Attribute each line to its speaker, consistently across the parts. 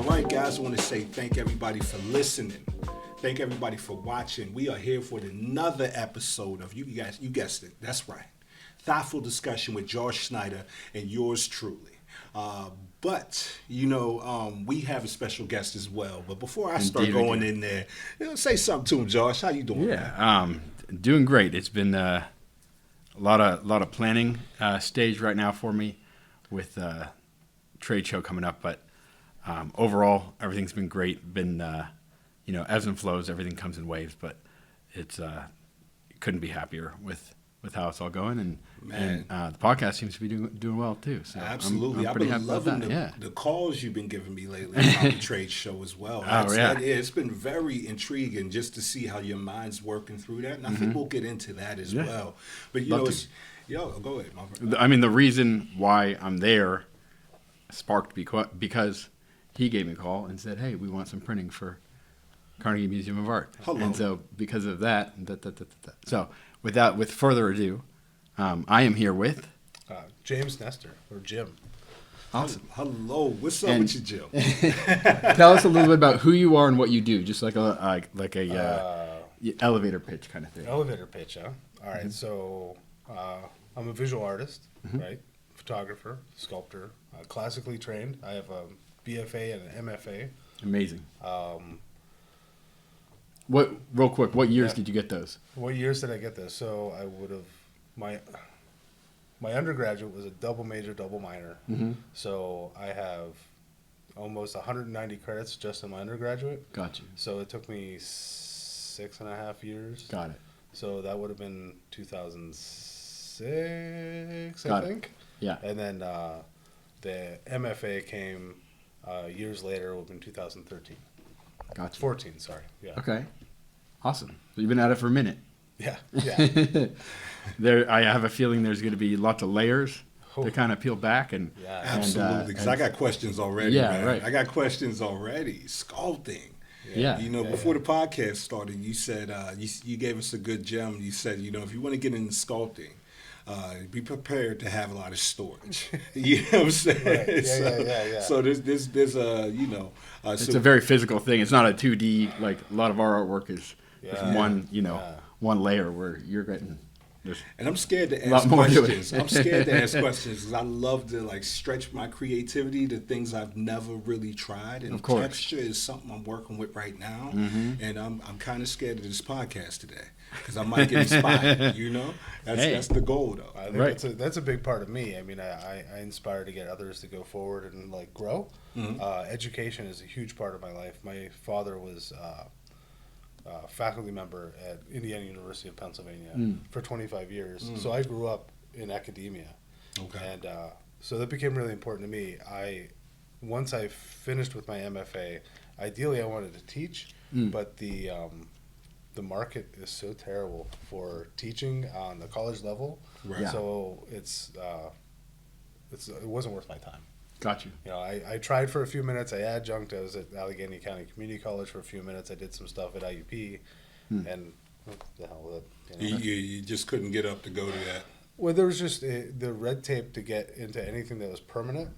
Speaker 1: right, guys, I want to say thank everybody for listening. Thank everybody for watching. We are here for another episode of, you guessed it, that's right, Thoughtful Discussion with George Schneider and yours truly. But we have a special guest as well. But before I start going in there, say something to him, Josh. How you doing?
Speaker 2: Yeah, doing great. It's been a lot of planning stage right now for me with trade show coming up. But overall, everything's been great. Been ebbs and flows. Everything comes in waves, but it's couldn't be happier with how it's all going, and the podcast seems to be doing well too. So
Speaker 1: absolutely,
Speaker 2: I'm pretty happy about that.
Speaker 1: The calls you've been giving me lately about the trade show as well. It's been very intriguing just to see how your mind's working through that, and I think we'll get into that as well. But go ahead, my friend.
Speaker 2: I mean, the reason why I'm there sparked because he gave me a call and said, "Hey, we want some printing for Carnegie Museum of Art."
Speaker 1: Hello.
Speaker 2: And so because of that. So with further ado, I am here with
Speaker 3: James Nestor, or Jim.
Speaker 2: Awesome.
Speaker 1: Hello. What's up with you, Jim?
Speaker 2: Tell us a little bit about who you are and what you do, just like a elevator pitch kind of thing.
Speaker 3: Elevator pitch, huh? All right. So I'm a visual artist, right? Photographer, sculptor, classically trained. I have a BFA and an MFA.
Speaker 2: Amazing. Real quick, what years did you get those?
Speaker 3: What years did I get those? So I would have my undergraduate was a double major, double minor. Mm-hmm. So I have almost 190 credits just in my undergraduate.
Speaker 2: Gotcha.
Speaker 3: So it took me 6.5 years.
Speaker 2: Got it.
Speaker 3: So that would have been 2006,
Speaker 2: Got
Speaker 3: I think.
Speaker 2: It. Yeah.
Speaker 3: And then the MFA came years later, it would have been 2013.
Speaker 2: Gotcha.
Speaker 3: 14, sorry. Yeah.
Speaker 2: Okay. Awesome. So you've been at it for a minute.
Speaker 3: Yeah.
Speaker 2: I have a feeling there's going to be lots of layers to kind of peel back and
Speaker 1: absolutely, because I got questions already.
Speaker 2: Yeah,
Speaker 1: man.
Speaker 2: right.
Speaker 1: I got questions already. Sculpting.
Speaker 2: Yeah.
Speaker 1: Before the podcast started, you said you gave us a good gem. You said if you want to get into sculpting, be prepared to have a lot of storage. You know what I'm saying?
Speaker 3: Right. Yeah.
Speaker 1: So there's it's
Speaker 2: a very physical thing. It's not a 2D, like a lot of our artwork is one layer where you're getting.
Speaker 1: And I'm scared to ask questions. I'm scared to ask questions because I love to stretch my creativity to things I've never really tried. And texture is something I'm working with right now. Mm-hmm. And I'm kind of scared of this podcast today because I might get inspired. That's the goal, though.
Speaker 3: I think that's a big part of me. I mean, I inspire to get others to go forward and grow. Mm-hmm. Education is a huge part of my life. My father was faculty member at Indiana University of Pennsylvania for 25 years. So I grew up in academia. Okay. And so that became really important to me. Once I finished with my MFA, ideally I wanted to teach, but the market is so terrible for teaching on the college level. Right. Yeah. So it wasn't worth my time.
Speaker 2: Got you.
Speaker 3: I tried for a few minutes. I adjunct. I was at Allegheny County Community College for a few minutes. I did some stuff at IUP, and what the hell was that?
Speaker 1: You just couldn't get up to go to that.
Speaker 3: Well, there was just the red tape to get into anything that was permanent.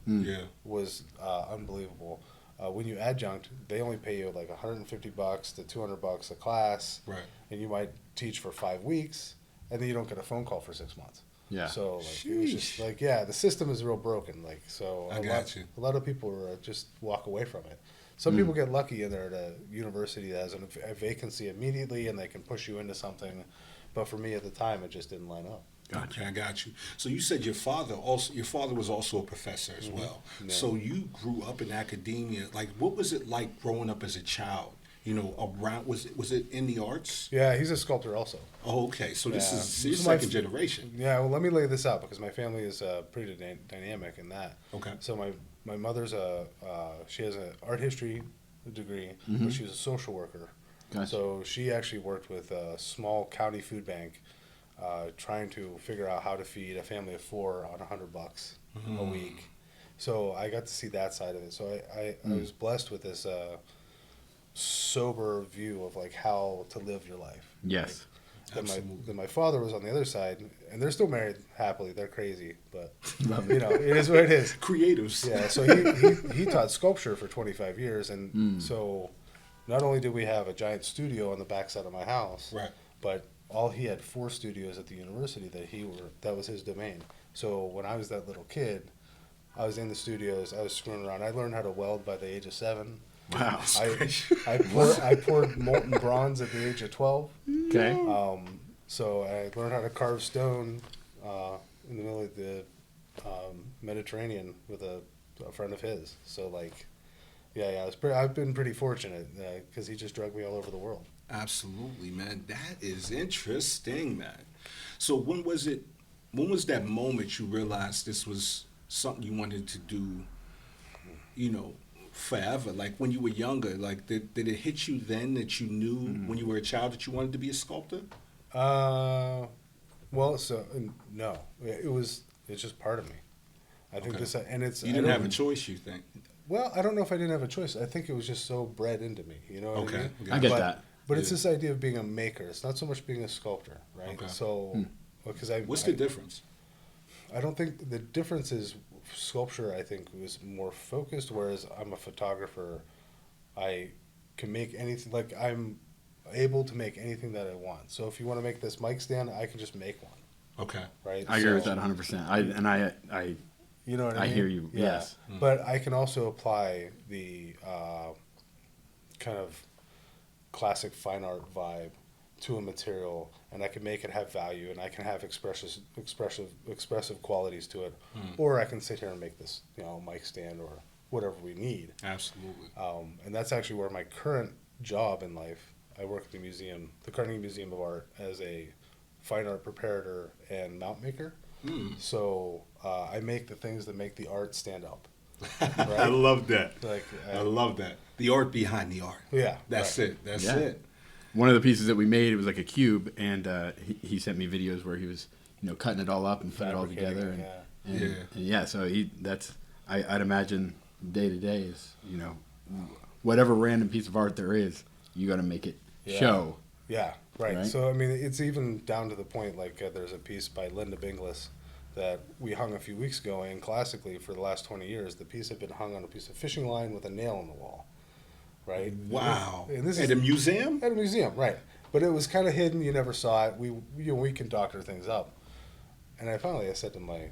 Speaker 3: Was unbelievable. When you adjunct, they only pay you like $150 to $200 a class, right? And you might teach for 5 weeks, and then you don't get a phone call for 6 months. Yeah. So it was just the system is real broken. A lot of people just walk away from it. Some people get lucky and they're at a university that has a vacancy immediately and they can push you into something. But for me at the time, it just didn't line up.
Speaker 1: Gotcha. I got you. So you said your father was also a professor as well. Yeah. So you grew up in academia. What was it like growing up as a child? Around was it in the arts?
Speaker 3: Yeah, he's a sculptor also.
Speaker 1: Oh, okay. So this is your second generation.
Speaker 3: Yeah. Well, let me lay this out because my family is pretty dynamic in that.
Speaker 1: Okay.
Speaker 3: So my mother's she has an art history degree, but she's a social worker. Gotcha. So she actually worked with a small county food bank, trying to figure out how to feed a family of 4 on $100 a week. So I got to see that side of it. So I was blessed with this sober view of how to live your life.
Speaker 2: Yes.
Speaker 3: Then my father was on the other side, and they're still married happily. They're crazy, but
Speaker 2: Love
Speaker 3: you know, it is what it is.
Speaker 1: Creatives.
Speaker 3: Yeah, so he taught sculpture for 25 years, and so not only did we have a giant studio on the backside of my house,
Speaker 1: Right.
Speaker 3: but he had 4 studios at the university that was his domain. So when I was that little kid, I was in the studios, I was screwing around. I learned how to weld by the age of 7.
Speaker 2: Wow.
Speaker 3: I poured molten bronze at the age of 12.
Speaker 2: Okay.
Speaker 3: So I learned how to carve stone in the middle of the Mediterranean with a friend of his. So like, yeah, I've been pretty fortunate because he just drug me all over the world.
Speaker 1: Absolutely, man. That is interesting, man. So when was that moment you realized this was something you wanted to do, you know, forever? Like when you were younger, like did it hit you then that you knew when you were a child that you wanted to be a sculptor?
Speaker 3: No, it's just part of me. I think
Speaker 1: Okay.
Speaker 3: and it's
Speaker 1: You didn't have a choice, you think?
Speaker 3: Well, I don't know if I didn't have a choice. I think it was just so bred into me. You know what I mean?
Speaker 2: I get that.
Speaker 3: But it's
Speaker 1: Yeah.
Speaker 3: this idea of being a maker. It's not so much being a sculptor, right?
Speaker 1: Okay.
Speaker 3: So, because
Speaker 1: What's the difference?
Speaker 3: I don't think the difference is sculpture. I think was more focused, whereas I'm a photographer. I can make anything. Like I'm able to make anything that I want. So if you want to make this mic stand, I can just make one.
Speaker 1: Okay.
Speaker 3: Right.
Speaker 2: I agree with that 100%. I
Speaker 3: You know what I mean?
Speaker 2: I hear you.
Speaker 3: Yeah.
Speaker 2: Yes.
Speaker 3: But I can also apply the kind of classic fine art vibe to a material, and I can make it have value, and I can have expressive qualities to it, or I can sit here and make this, you know, mic stand or whatever we need.
Speaker 1: Absolutely.
Speaker 3: And that's actually where my current job in life. I work at the museum, the Carnegie Museum of Art, as a fine art preparator and mount maker. So I make the things that make the art stand up. Right?
Speaker 1: I love that.
Speaker 3: Like
Speaker 1: I love that. The art behind the art.
Speaker 3: Yeah,
Speaker 1: That's
Speaker 3: right.
Speaker 1: it. That's
Speaker 2: Yeah.
Speaker 1: it.
Speaker 2: One of the pieces that we made, it was like a cube, and he sent me videos where he was, you know, cutting it all up and putting it all together. And so I'd imagine day to day is, you know, whatever random piece of art there is, you got to make it show.
Speaker 3: Yeah, right.
Speaker 2: Right?
Speaker 3: So I mean, it's even down to the point like there's a piece by Linda Binglis that we hung a few weeks ago, and classically for the last 20 years, the piece had been hung on a piece of fishing line with a nail in the wall. Right.
Speaker 1: Wow.
Speaker 3: And this
Speaker 1: At
Speaker 3: is
Speaker 1: a museum?
Speaker 3: at a museum, right? But it was kind of hidden. You never saw it. We can doctor things up. And I said to my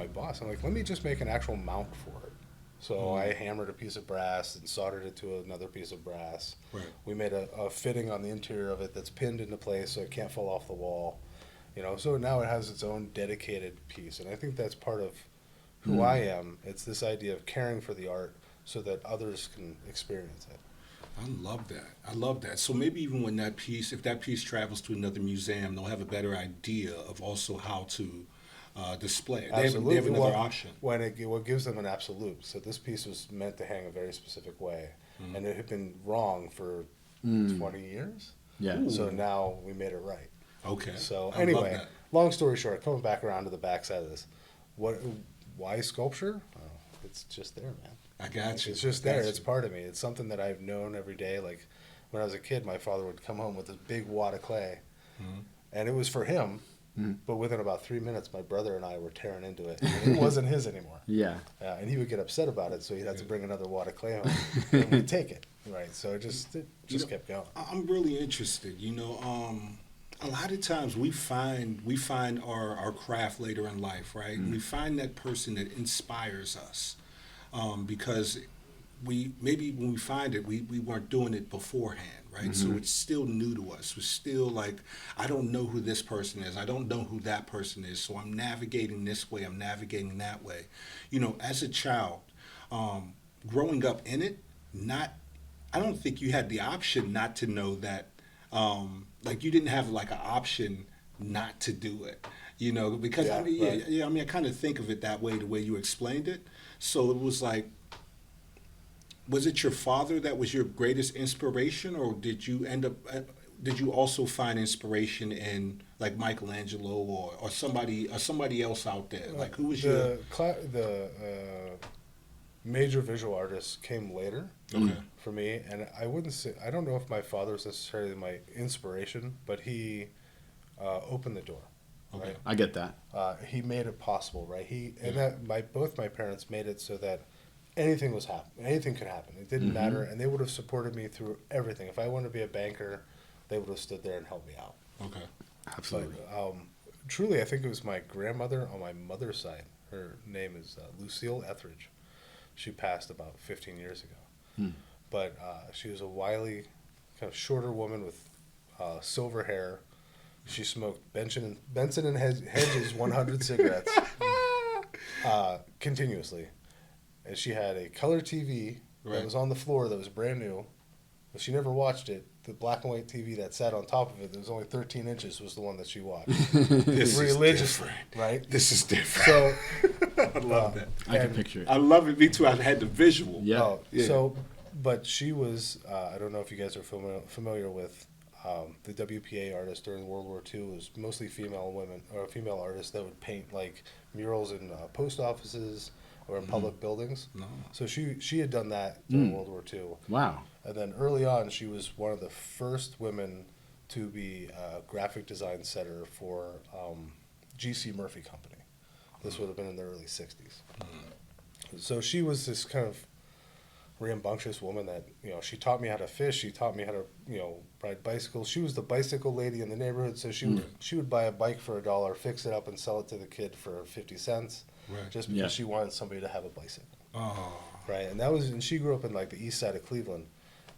Speaker 3: boss, I'm like, let me just make an actual mount for it. So I hammered a piece of brass and soldered it to another piece of brass.
Speaker 1: Right.
Speaker 3: We made a fitting on the interior of it that's pinned into place so it can't fall off the wall. You know, so now it has its own dedicated piece. And I think that's part of who I am. It's this idea of caring for the art so that others can experience it.
Speaker 1: I love that. I love that. So maybe even when if that piece travels to another museum, they'll have a better idea of also how to display it. They have another option.
Speaker 3: What gives them an absolute. So this piece was meant to hang a very specific way, and it had been wrong for 20 years.
Speaker 2: Yeah.
Speaker 1: Ooh.
Speaker 3: So now we made it right.
Speaker 1: Okay.
Speaker 3: So
Speaker 1: I love
Speaker 3: anyway,
Speaker 1: that.
Speaker 3: long story short, coming back around to the backside of this, why sculpture? Oh, it's just there, man.
Speaker 1: I got you.
Speaker 3: It's just
Speaker 1: I got
Speaker 3: there.
Speaker 1: you.
Speaker 3: It's part of me. It's something that I've known every day. Like when I was a kid, my father would come home with this big wad of clay, and it was for him. But within about 3 minutes, my brother and I were tearing into it. And it wasn't his anymore.
Speaker 2: Yeah.
Speaker 3: And he would get upset about it, so he'd have to bring another wad of clay home, and we'd take it. Right. So it just kept going.
Speaker 1: I'm really interested. You know, a lot of times we find our craft later in life, right? We find that person that inspires us, because maybe when we find it, we weren't doing it beforehand, right? So it's still new to us. We're still like, I don't know who this person is. I don't know who that person is. So I'm navigating this way. I'm navigating that way. You know, as a child, growing up in it, I don't think you had the option not to know that. Like you didn't have like an option not to do it, you know, because I mean, I kind of think of it that way, the way you explained it. So it was like, was it your father that was your greatest inspiration, or did you also find inspiration in like Michelangelo or somebody else out there? Like who was
Speaker 3: the major visual artists came later for me, and I don't know if my father was necessarily my inspiration, but he opened the door.
Speaker 1: Okay.
Speaker 3: Right?
Speaker 2: I get that.
Speaker 3: He made it possible, right? Both my parents made it so that anything could happen. It didn't matter, and they would have supported me through everything. If I wanted to be a banker, they would have stood there and helped me out.
Speaker 1: Okay.
Speaker 2: Absolutely.
Speaker 3: But, truly, I think it was my grandmother on my mother's side. Her name is Lucille Etheridge. She passed about 15 years ago. But she was a wily, kind of shorter woman with silver hair. She smoked Benson and Hedges 100 cigarettes continuously. And she had a color TV that was on the floor that was brand new. But she never watched it. The black and white TV that sat on top of it, that was only 13 inches, was the one that she watched.
Speaker 1: This
Speaker 3: religiously,
Speaker 1: is different.
Speaker 3: right?
Speaker 1: This is different.
Speaker 3: So
Speaker 1: I love that.
Speaker 2: I can picture it.
Speaker 1: I love it. Me too. I had the visual.
Speaker 2: Yeah.
Speaker 3: But she was, I don't know if you guys are familiar with the WPA artists during World War II. It was mostly female artists that would paint like murals in post offices or in public buildings.
Speaker 1: No.
Speaker 3: So she had done that during World War II.
Speaker 2: Wow.
Speaker 3: And then early on, she was one of the first women to be a graphic design setter for G.C. Murphy Company. This would have been in the early 60s. So she was this kind of rambunctious woman that, she taught me how to fish. She taught me how to, ride bicycles. She was the bicycle lady in the neighborhood. So she would buy a bike for $1, fix it up, and sell it to the kid for 50 cents, just because she wanted somebody to have a bicycle.
Speaker 1: Oh.
Speaker 3: Right, and she grew up in like the east side of Cleveland,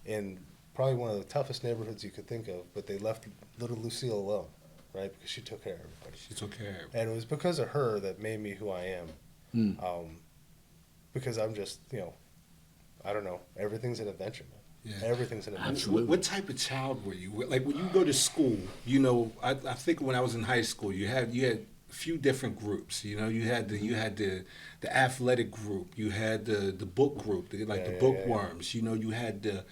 Speaker 3: in probably one of the toughest neighborhoods you could think of. But they left little Lucille alone, right, because she took care of everybody.
Speaker 1: She took care of everybody.
Speaker 3: And it was because of her that made me who I am. Because I'm just, I don't know. Everything's an adventure, man. Yeah. Everything's an adventure.
Speaker 2: Absolutely.
Speaker 1: What type of child were you? Like when you go to school, I think when I was in high school, you had a few different groups. You had the athletic group, you had the book group, the bookworms. You had the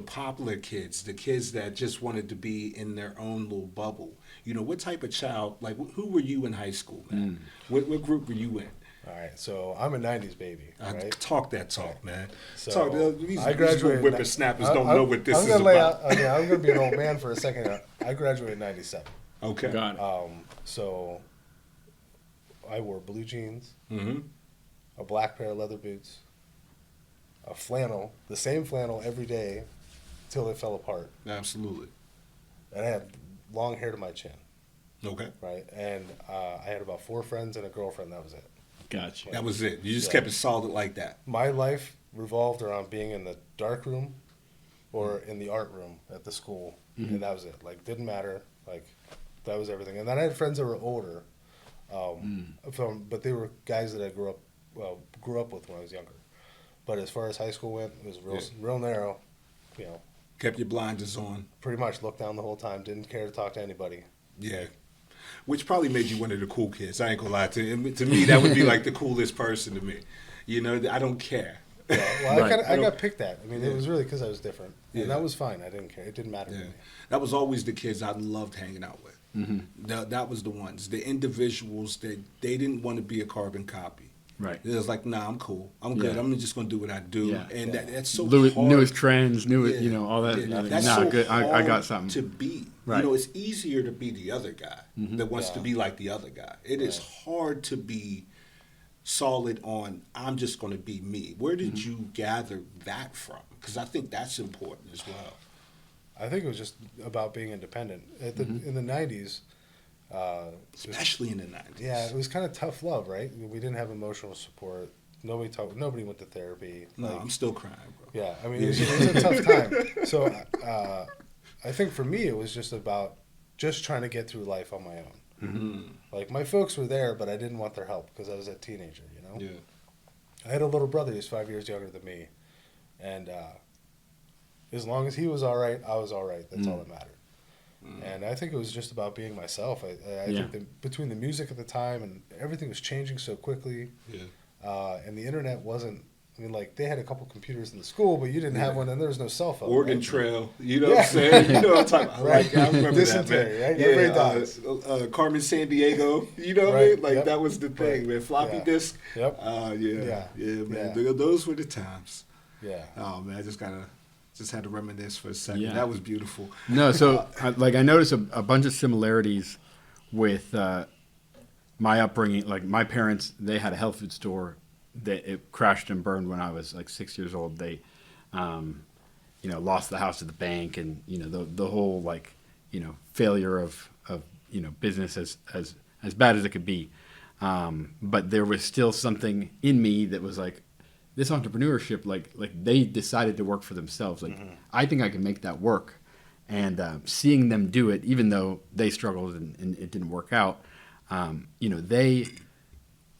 Speaker 1: popular kids, the kids that just wanted to be in their own little bubble. What type of child? Like who were you in high school, man? What group were you in?
Speaker 3: All right, so I'm a '90s baby. Right?
Speaker 1: Talk that talk, man.
Speaker 3: So
Speaker 1: these
Speaker 3: I graduated.
Speaker 1: Whippersnappers don't know what this is
Speaker 3: about. I'm going to be an old man for a second. I graduated in '97.
Speaker 1: Okay.
Speaker 2: Got it.
Speaker 3: So I wore blue jeans, a black pair of leather boots, a flannel, the same flannel every day, till it fell apart.
Speaker 1: Absolutely.
Speaker 3: And I had long hair to my chin.
Speaker 1: Okay.
Speaker 3: Right, and I had about 4 friends and a girlfriend. That was it.
Speaker 2: Gotcha.
Speaker 1: That was it. You just kept it solid like that.
Speaker 3: My life revolved around being in the dark room or in the art room at the school, and that was it. Like, didn't matter. Like, that was everything. And then I had friends that were older, but they were guys that I grew up with when I was younger. But as far as high school went, it was real narrow.
Speaker 1: Kept your blinders on.
Speaker 3: Pretty much looked down the whole time. Didn't care to talk to anybody.
Speaker 1: Yeah. Which probably made you one of the cool kids. I ain't gonna lie to you. To me, that would be like the coolest person to me. I don't care.
Speaker 3: Yeah, well, right. I got picked at. I mean, it was really because I was different. And that was fine. I didn't care. It didn't matter to me.
Speaker 1: That was always the kids I loved hanging out with. That was the ones. The individuals that they didn't want to be a carbon copy.
Speaker 2: Right.
Speaker 1: It was like, nah, I'm cool. I'm good. I'm just going to do what I do.
Speaker 2: Yeah.
Speaker 1: And that's so
Speaker 2: hard.
Speaker 1: Newest
Speaker 2: trends, all that.
Speaker 1: Yeah. That's so
Speaker 2: good.
Speaker 1: hard
Speaker 2: I got something.
Speaker 1: to be.
Speaker 2: Right.
Speaker 1: It's easier to be the other guy that wants to be like the other guy. It is hard to be solid on, I'm just going to be me. Where did you gather that from? Because I think that's important as well.
Speaker 3: I think it was just about being independent. In the 90s,
Speaker 1: especially in the 90s.
Speaker 3: Yeah, it was kind of tough love, right? We didn't have emotional support. Nobody went to therapy.
Speaker 1: No, I'm still crying, bro.
Speaker 3: Yeah, I mean, it was a tough time. So I think for me, it was just about just trying to get through life on my own. Like, my folks were there, but I didn't want their help because I was a teenager,
Speaker 1: Yeah.
Speaker 3: I had a little brother who's 5 years younger than me. And as long as he was all right, I was all right. That's all that mattered. And I think it was just about being myself. I think that between the music at the time and everything was changing so quickly, and the internet wasn't. I mean, like, they had a couple computers in the school, but you didn't have one, and there was no cell phone.
Speaker 1: Oregon Trail, what I'm saying? You know what I'm talking about.
Speaker 3: Right.
Speaker 1: I remember
Speaker 3: Dysentery,
Speaker 1: that, man.
Speaker 3: right? Everybody dies.
Speaker 1: Carmen San-Diego, you know what I mean? Like, that was the thing, man. Floppy disk.
Speaker 3: Yep.
Speaker 1: Yeah, man. Those were the times.
Speaker 3: Yeah.
Speaker 1: Oh, man, I just had to reminisce for a second.
Speaker 2: Yeah.
Speaker 1: That was beautiful.
Speaker 2: No, so I noticed a bunch of similarities with my upbringing, like my parents, they had a health food store that it crashed and burned when I was like 6 years old. They, lost the house to the bank, and the whole failure of business as bad as it could be. But there was still something in me that was like, this entrepreneurship, like they decided to work for themselves. Like, I think I can make that work. And seeing them do it, even though they struggled and it didn't work out, they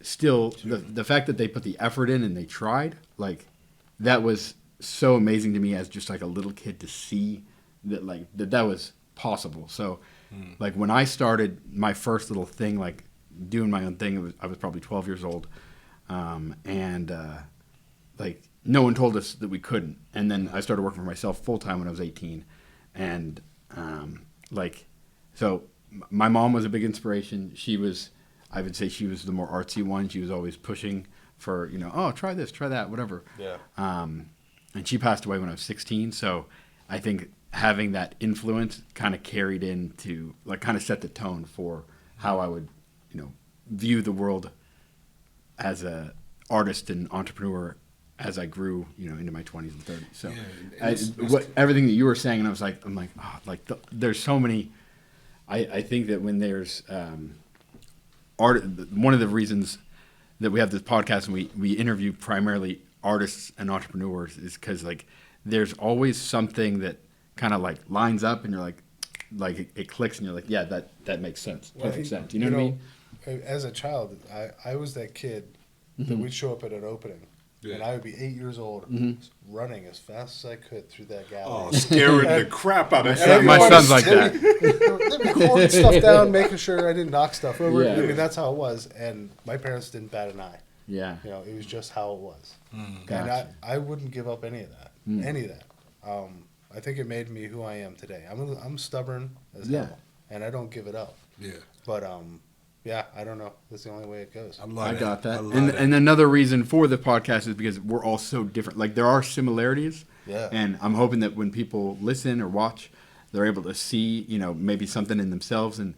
Speaker 2: still, the fact that they put the effort in and they tried, like, that was so amazing to me as just like a little kid to see that, like, that was possible. So, like, when I started my first little thing, like doing my own thing, I was probably 12 years old. Like, no one told us that we couldn't. And then I started working for myself full time when I was 18. And, so my mom was a big inspiration. I would say she was the more artsy one. She was always pushing for, oh, try this, try that, whatever.
Speaker 3: Yeah.
Speaker 2: And she passed away when I was 16. So I think having that influence kind of carried into, like, kind of set the tone for how I would, view the world as a artist and entrepreneur as I grew, into my 20s and 30s. So everything that you were saying, and I'm like, there's so many. I think that when there's art, one of the reasons that we have this podcast and we interview primarily artists and entrepreneurs is because, like, there's always something that kind of like lines up, and you're like it clicks, and you're like, yeah, that makes sense, perfect sense. You know what I mean?
Speaker 3: As a child, I was that kid that would show up at an opening. Yeah. And I would be 8 years old, running as fast as I could through that gallery.
Speaker 1: Oh, scaring the crap out of everyone.
Speaker 2: My son's like that.
Speaker 3: They'd be holding stuff down, making sure I didn't knock stuff over.
Speaker 2: Yeah.
Speaker 3: I mean, that's how it was. And my parents didn't bat an eye.
Speaker 2: Yeah.
Speaker 3: It was just how it was.
Speaker 2: Gotcha.
Speaker 3: And I wouldn't give up any of that. Any of that. I think it made me who I am today. I'm stubborn as hell, and I don't give it up.
Speaker 1: Yeah.
Speaker 3: But yeah, I don't know. That's the only way it goes.
Speaker 2: I got that. And another reason for the podcast is because we're all so different. Like, there are similarities.
Speaker 3: Yeah.
Speaker 2: And I'm hoping that when people listen or watch, they're able to see, maybe something in themselves and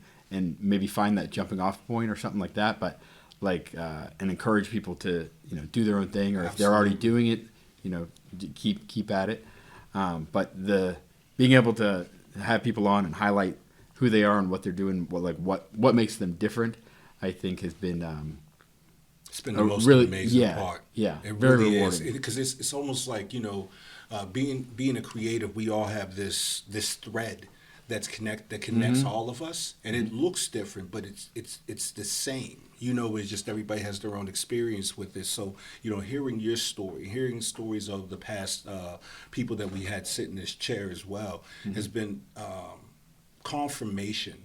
Speaker 2: maybe find that jumping off point or something like that. But, like, and encourage people to, do their own thing, or if they're already doing it, keep at it. But being able to have people on and highlight who they are and what they're doing, what makes them different, I think has been
Speaker 1: it's been the most amazing part.
Speaker 2: Yeah,
Speaker 1: it
Speaker 2: very
Speaker 1: really
Speaker 2: rewarding.
Speaker 1: is, because it's almost like, being a creative, we all have this thread that connects all of us, and it looks different, but it's the same. It's just everybody has their own experience with this. So, hearing your story, hearing stories of the past people that we had sit in this chair as well, has been confirmation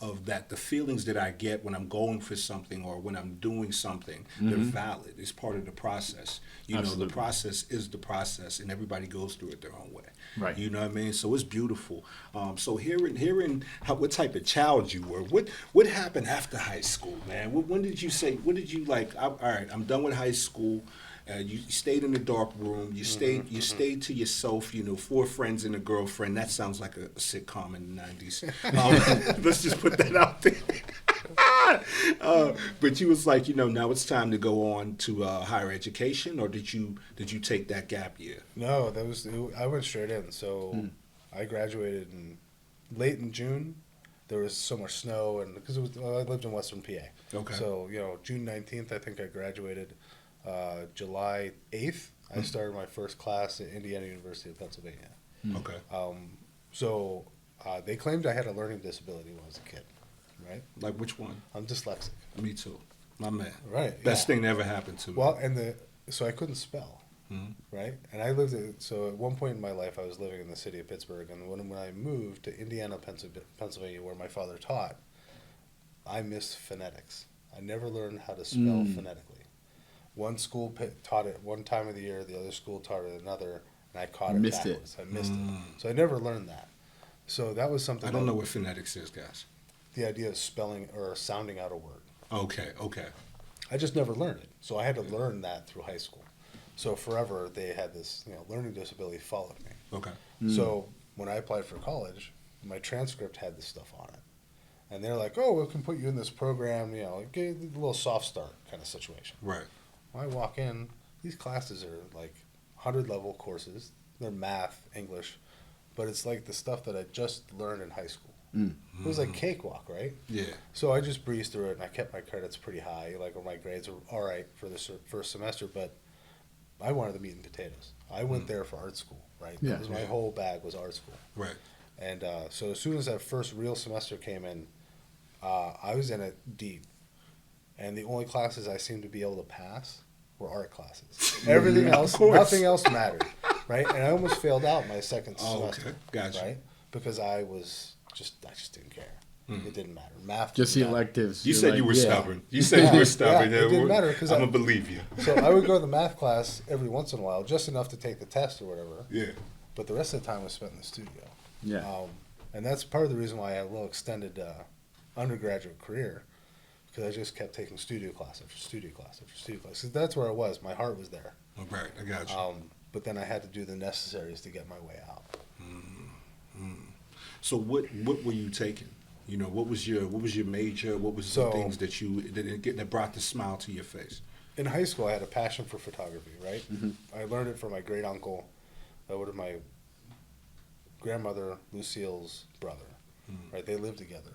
Speaker 1: of that. The feelings that I get when I'm going for something or when I'm doing something, they're valid. It's part of the process. The process is the process, and everybody goes through it their own way.
Speaker 2: Right.
Speaker 1: You know what I mean? So it's beautiful. So hearing what type of child you were, what happened after high school, man? When did you say? What did you like? All right, I'm done with high school. You stayed in the dark room. You stayed to yourself. 4 friends and a girlfriend. That sounds like a sitcom in the '90s. Let's just put that out there. But you was like, now it's time to go on to higher education, or did you take that gap year?
Speaker 3: No, I went straight in. So I graduated late in June. There was so much snow, and because I lived in Western PA.
Speaker 1: Okay.
Speaker 3: So June 19th, I think I graduated. July 8th, I started my first class at Indiana University of Pennsylvania.
Speaker 1: Okay.
Speaker 3: So they claimed I had a learning disability when I was a kid, right?
Speaker 1: Like which one?
Speaker 3: I'm dyslexic.
Speaker 1: Me too. My man.
Speaker 3: Right.
Speaker 1: Best thing that ever happened to me.
Speaker 3: Well, so I couldn't spell, right? And at one point in my life, I was living in the city of Pittsburgh, and when I moved to Indiana, Pennsylvania, where my father taught, I missed phonetics. I never learned how to spell phonetically. One school taught it one time of the year, the other school taught it another, and I caught it backwards. I missed it. So I never learned that. So that was something.
Speaker 1: I don't know what phonetics is, guys.
Speaker 3: The idea of spelling or sounding out a word.
Speaker 1: Okay.
Speaker 3: I just never learned it. So I had to learn that through high school. So forever they had this, learning disability followed me.
Speaker 1: Okay.
Speaker 3: So when I applied for college, my transcript had this stuff on it. And they're like, oh, we can put you in this program, like a little soft start kind of situation.
Speaker 1: Right.
Speaker 3: When I walk in, these classes are like 100-level courses. They're math, English, but it's like the stuff that I just learned in high school. It was like cakewalk, right?
Speaker 1: Yeah.
Speaker 3: So I just breezed through it, and I kept my credits pretty high. Like, my grades were all right for the first semester, but I wanted the meat and potatoes. I went there for art school, right?
Speaker 2: Yeah.
Speaker 3: Because my whole bag was art school.
Speaker 1: Right.
Speaker 3: And so as soon as that first real semester came in, I was in it deep. And the only classes I seemed to be able to pass were art classes. Everything else, nothing else mattered, right? And I almost failed out my second semester.
Speaker 1: Okay. Gotcha.
Speaker 3: Right? Because I just didn't care. It didn't matter. Math
Speaker 2: Just the
Speaker 3: didn't matter.
Speaker 2: electives.
Speaker 1: You
Speaker 2: you're
Speaker 1: said
Speaker 2: like,
Speaker 1: you were
Speaker 2: yeah.
Speaker 1: stubborn. You said you were stubborn.
Speaker 3: Yeah, it didn't matter because
Speaker 1: I'm gonna believe you.
Speaker 3: So I would go to the math class every once in a while, just enough to take the test or whatever.
Speaker 1: Yeah.
Speaker 3: But the rest of the time was spent in the studio.
Speaker 2: Yeah.
Speaker 3: And that's part of the reason why I had a little extended undergraduate career, because I just kept taking studio class after studio class after studio class. 'Cause that's where I was. My heart was there.
Speaker 1: Oh, right. I got you.
Speaker 3: But then I had to do the necessaries to get my way out.
Speaker 1: So what were you taking? What was your major? What was the things that brought the smile to your face?
Speaker 3: In high school, I had a passion for photography, right? I learned it from my great uncle. That would have my grandmother, Lucille's brother, right? They lived together.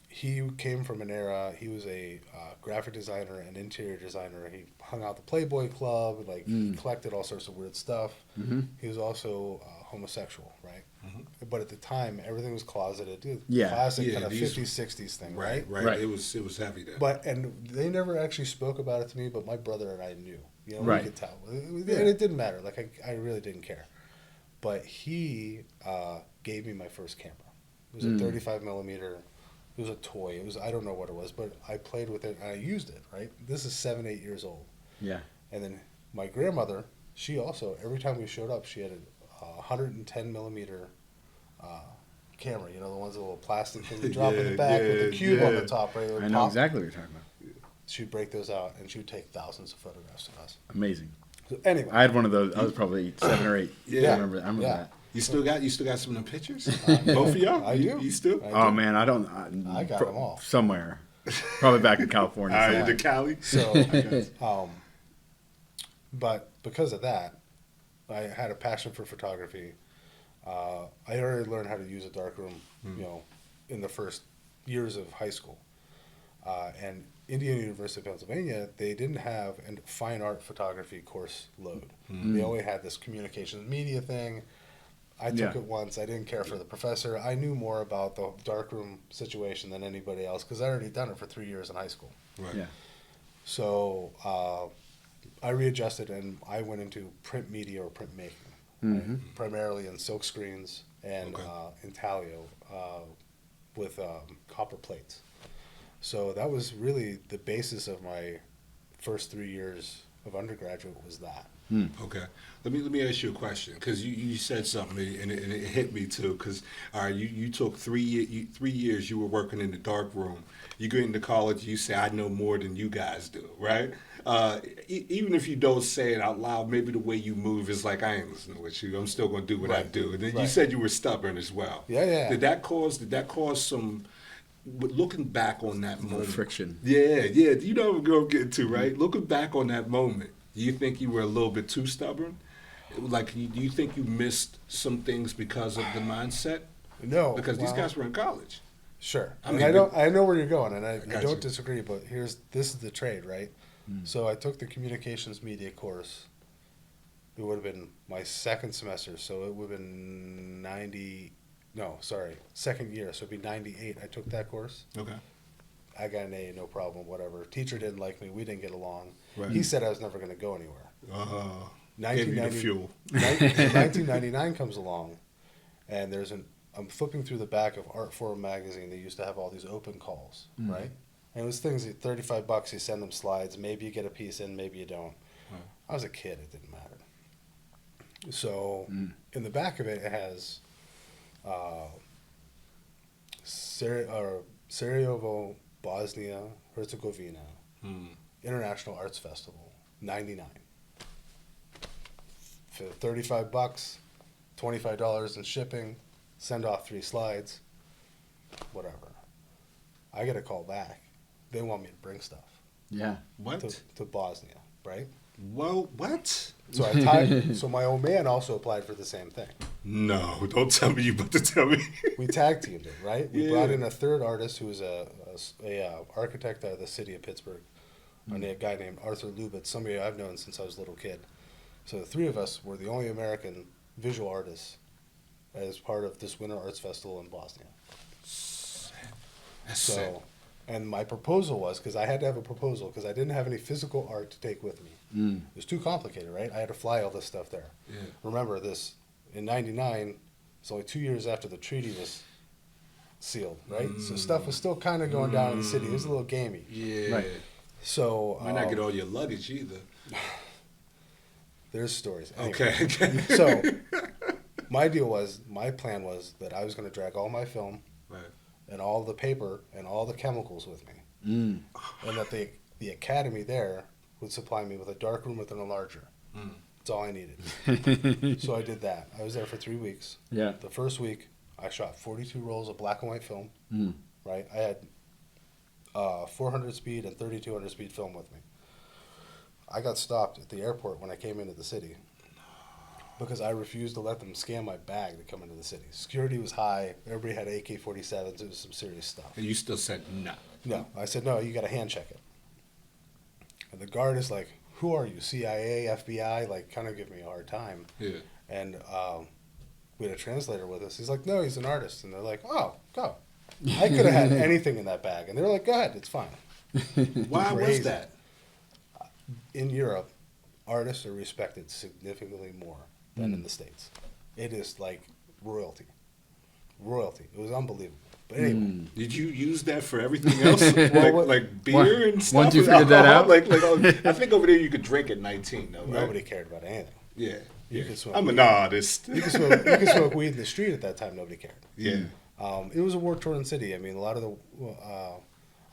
Speaker 3: He came from an era, he was a graphic designer and interior designer. He hung out at the Playboy Club, he collected all sorts of weird stuff. He was also homosexual, right? But at the time, everything was closeted. Classic kind of 50s, 60s thing, right?
Speaker 1: Right. It was heavy then.
Speaker 3: And they never actually spoke about it to me, but my brother and I knew. We could tell. And it didn't matter. I really didn't care. But he gave me my first camera. It was a 35 millimeter. It was a toy. I don't know what it was, but I played with it and I used it, right? This is 7, 8 years old.
Speaker 2: Yeah.
Speaker 3: And then my grandmother, she also, every time we showed up, she had a 110 millimeter camera. The ones with a little plastic thing you drop in the back with the cube on the top, right?
Speaker 2: I know exactly what you're talking about.
Speaker 3: She'd break those out and she would take thousands of photographs of us.
Speaker 2: Amazing.
Speaker 3: So anyway.
Speaker 2: I had one of those. I was probably 7 or 8.
Speaker 3: Yeah.
Speaker 2: I remember that.
Speaker 1: You still got some of the pictures? Both of y'all?
Speaker 3: I do.
Speaker 1: You still?
Speaker 2: Oh man, I don't.
Speaker 3: I got them all.
Speaker 2: Somewhere. Probably back in California.
Speaker 1: To Cali?
Speaker 3: So, but because of that, I had a passion for photography. I already learned how to use a darkroom, in the first years of high school. And Indiana University of Pennsylvania, they didn't have a fine art photography course load. They only had this communications media thing. I took it once. I didn't care for the professor. I knew more about the darkroom situation than anybody else because I already done it for 3 years in high school.
Speaker 1: Right.
Speaker 2: Yeah.
Speaker 3: So I readjusted and I went into print media or print making, right? Primarily in silk screens and intaglio with copper plates. So that was really the basis of my first 3 years of undergraduate was that.
Speaker 1: Okay, let me ask you a question because you said something and it hit me too because you took 3 years you were working in the dark room. You go into college, you say I know more than you guys do, right? Even if you don't say it out loud, maybe the way you move is like I ain't listening with you. I'm still gonna do what I do. And then you said you were stubborn as well.
Speaker 3: Yeah.
Speaker 1: Did that cause some? But looking back on that moment,
Speaker 2: friction.
Speaker 1: Yeah. You know what we're getting to, right? Looking back on that moment, do you think you were a little bit too stubborn? Do you think you missed some things because of the mindset?
Speaker 3: No,
Speaker 1: because these guys were in college.
Speaker 3: Sure,
Speaker 1: I
Speaker 3: know where you're going, and I don't
Speaker 1: you.
Speaker 3: disagree. But this is the trade, right? So I took the communications media course. It would have been my second semester, so it would have been second year, so it'd be 98. I took that course.
Speaker 1: Okay.
Speaker 3: I got an A, no problem, whatever. Teacher didn't like me. We didn't get along.
Speaker 1: Right.
Speaker 3: He said I was never going to go anywhere.
Speaker 1: Gave you the fuel.
Speaker 3: 1999 comes along, and I'm flipping through the back of Art Forum magazine. They used to have all these open calls, right? And it was things at $35. You send them slides. Maybe you get a piece in, maybe you don't. I was a kid. It didn't matter. So in the back of it, it has Sarajevo, Bosnia, Herzegovina, International Arts Festival, 99. For $35, $25 in shipping, send off 3 slides, whatever. I get a call back. They want me to bring stuff
Speaker 2: Yeah.
Speaker 1: What?
Speaker 3: to Bosnia, right?
Speaker 1: Well, what?
Speaker 3: So so my old man also applied for the same thing.
Speaker 1: No, don't tell me you about to tell me.
Speaker 3: We tag teamed it, right? We
Speaker 1: Yeah.
Speaker 3: brought in a third artist who was a architect out of the city of Pittsburgh, and a guy named Arthur Lubitz, somebody I've known since I was a little kid. So the three of us were the only American visual artists as part of this Winter Arts Festival in Bosnia.
Speaker 1: That's sick.
Speaker 3: So, and my proposal was, because I had to have a proposal, because I didn't have any physical art to take with me. It was too complicated, right? I had to fly all this stuff there.
Speaker 1: Yeah.
Speaker 3: Remember this, in '99, it's only 2 years after the treaty was sealed, right? So stuff was still kind of going down in the city. It was a little gamey.
Speaker 1: Yeah.
Speaker 2: Right.
Speaker 3: So
Speaker 1: Might not get all your luggage either.
Speaker 3: there's stories. Anyway,
Speaker 1: Okay.
Speaker 3: So my plan was that I was going to drag all my film
Speaker 1: Right.
Speaker 3: and all the paper and all the chemicals with me,
Speaker 2: Mm.
Speaker 3: and that the academy there would supply me with a dark room with an enlarger. That's all I needed. So I did that. I was there for 3 weeks.
Speaker 2: Yeah.
Speaker 3: The first week, I shot 42 rolls of black and white film.
Speaker 2: Mm.
Speaker 3: Right, I had 400 speed and 3200 speed film with me. I got stopped at the airport when I came into the city because I refused to let them scan my bag to come into the city. Security was high. Everybody had AK-47s. It was some serious stuff.
Speaker 1: And you still said no.
Speaker 3: No, I said, no, you got to hand check it. And the guard is like, who are you, CIA, FBI? Like, kind of give me a hard time.
Speaker 1: Yeah.
Speaker 3: And we had a translator with us. He's like, no, he's an artist. And they're like, oh, go. I could have had anything in that bag. And they're like, go ahead, it's fine.
Speaker 1: Why was
Speaker 3: Crazy.
Speaker 1: that?
Speaker 3: In Europe, artists are respected significantly more than in the States. It is like royalty. Royalty. It was unbelievable. But anyway.
Speaker 1: Did you use that for everything else?
Speaker 3: What-
Speaker 1: like beer and stuff?
Speaker 2: Once you
Speaker 1: and
Speaker 2: figured that
Speaker 1: alcohol?
Speaker 2: out?
Speaker 1: I think over there you could drink at 19, though, right?
Speaker 3: Nobody cared about anything.
Speaker 1: Yeah.
Speaker 3: You
Speaker 1: yeah.
Speaker 3: could smoke
Speaker 1: I'm an
Speaker 3: weed.
Speaker 1: artist.
Speaker 3: You could smoke weed in the street at that time. Nobody cared.
Speaker 1: Yeah.
Speaker 3: It was a war-torn city. I mean, a lot of the...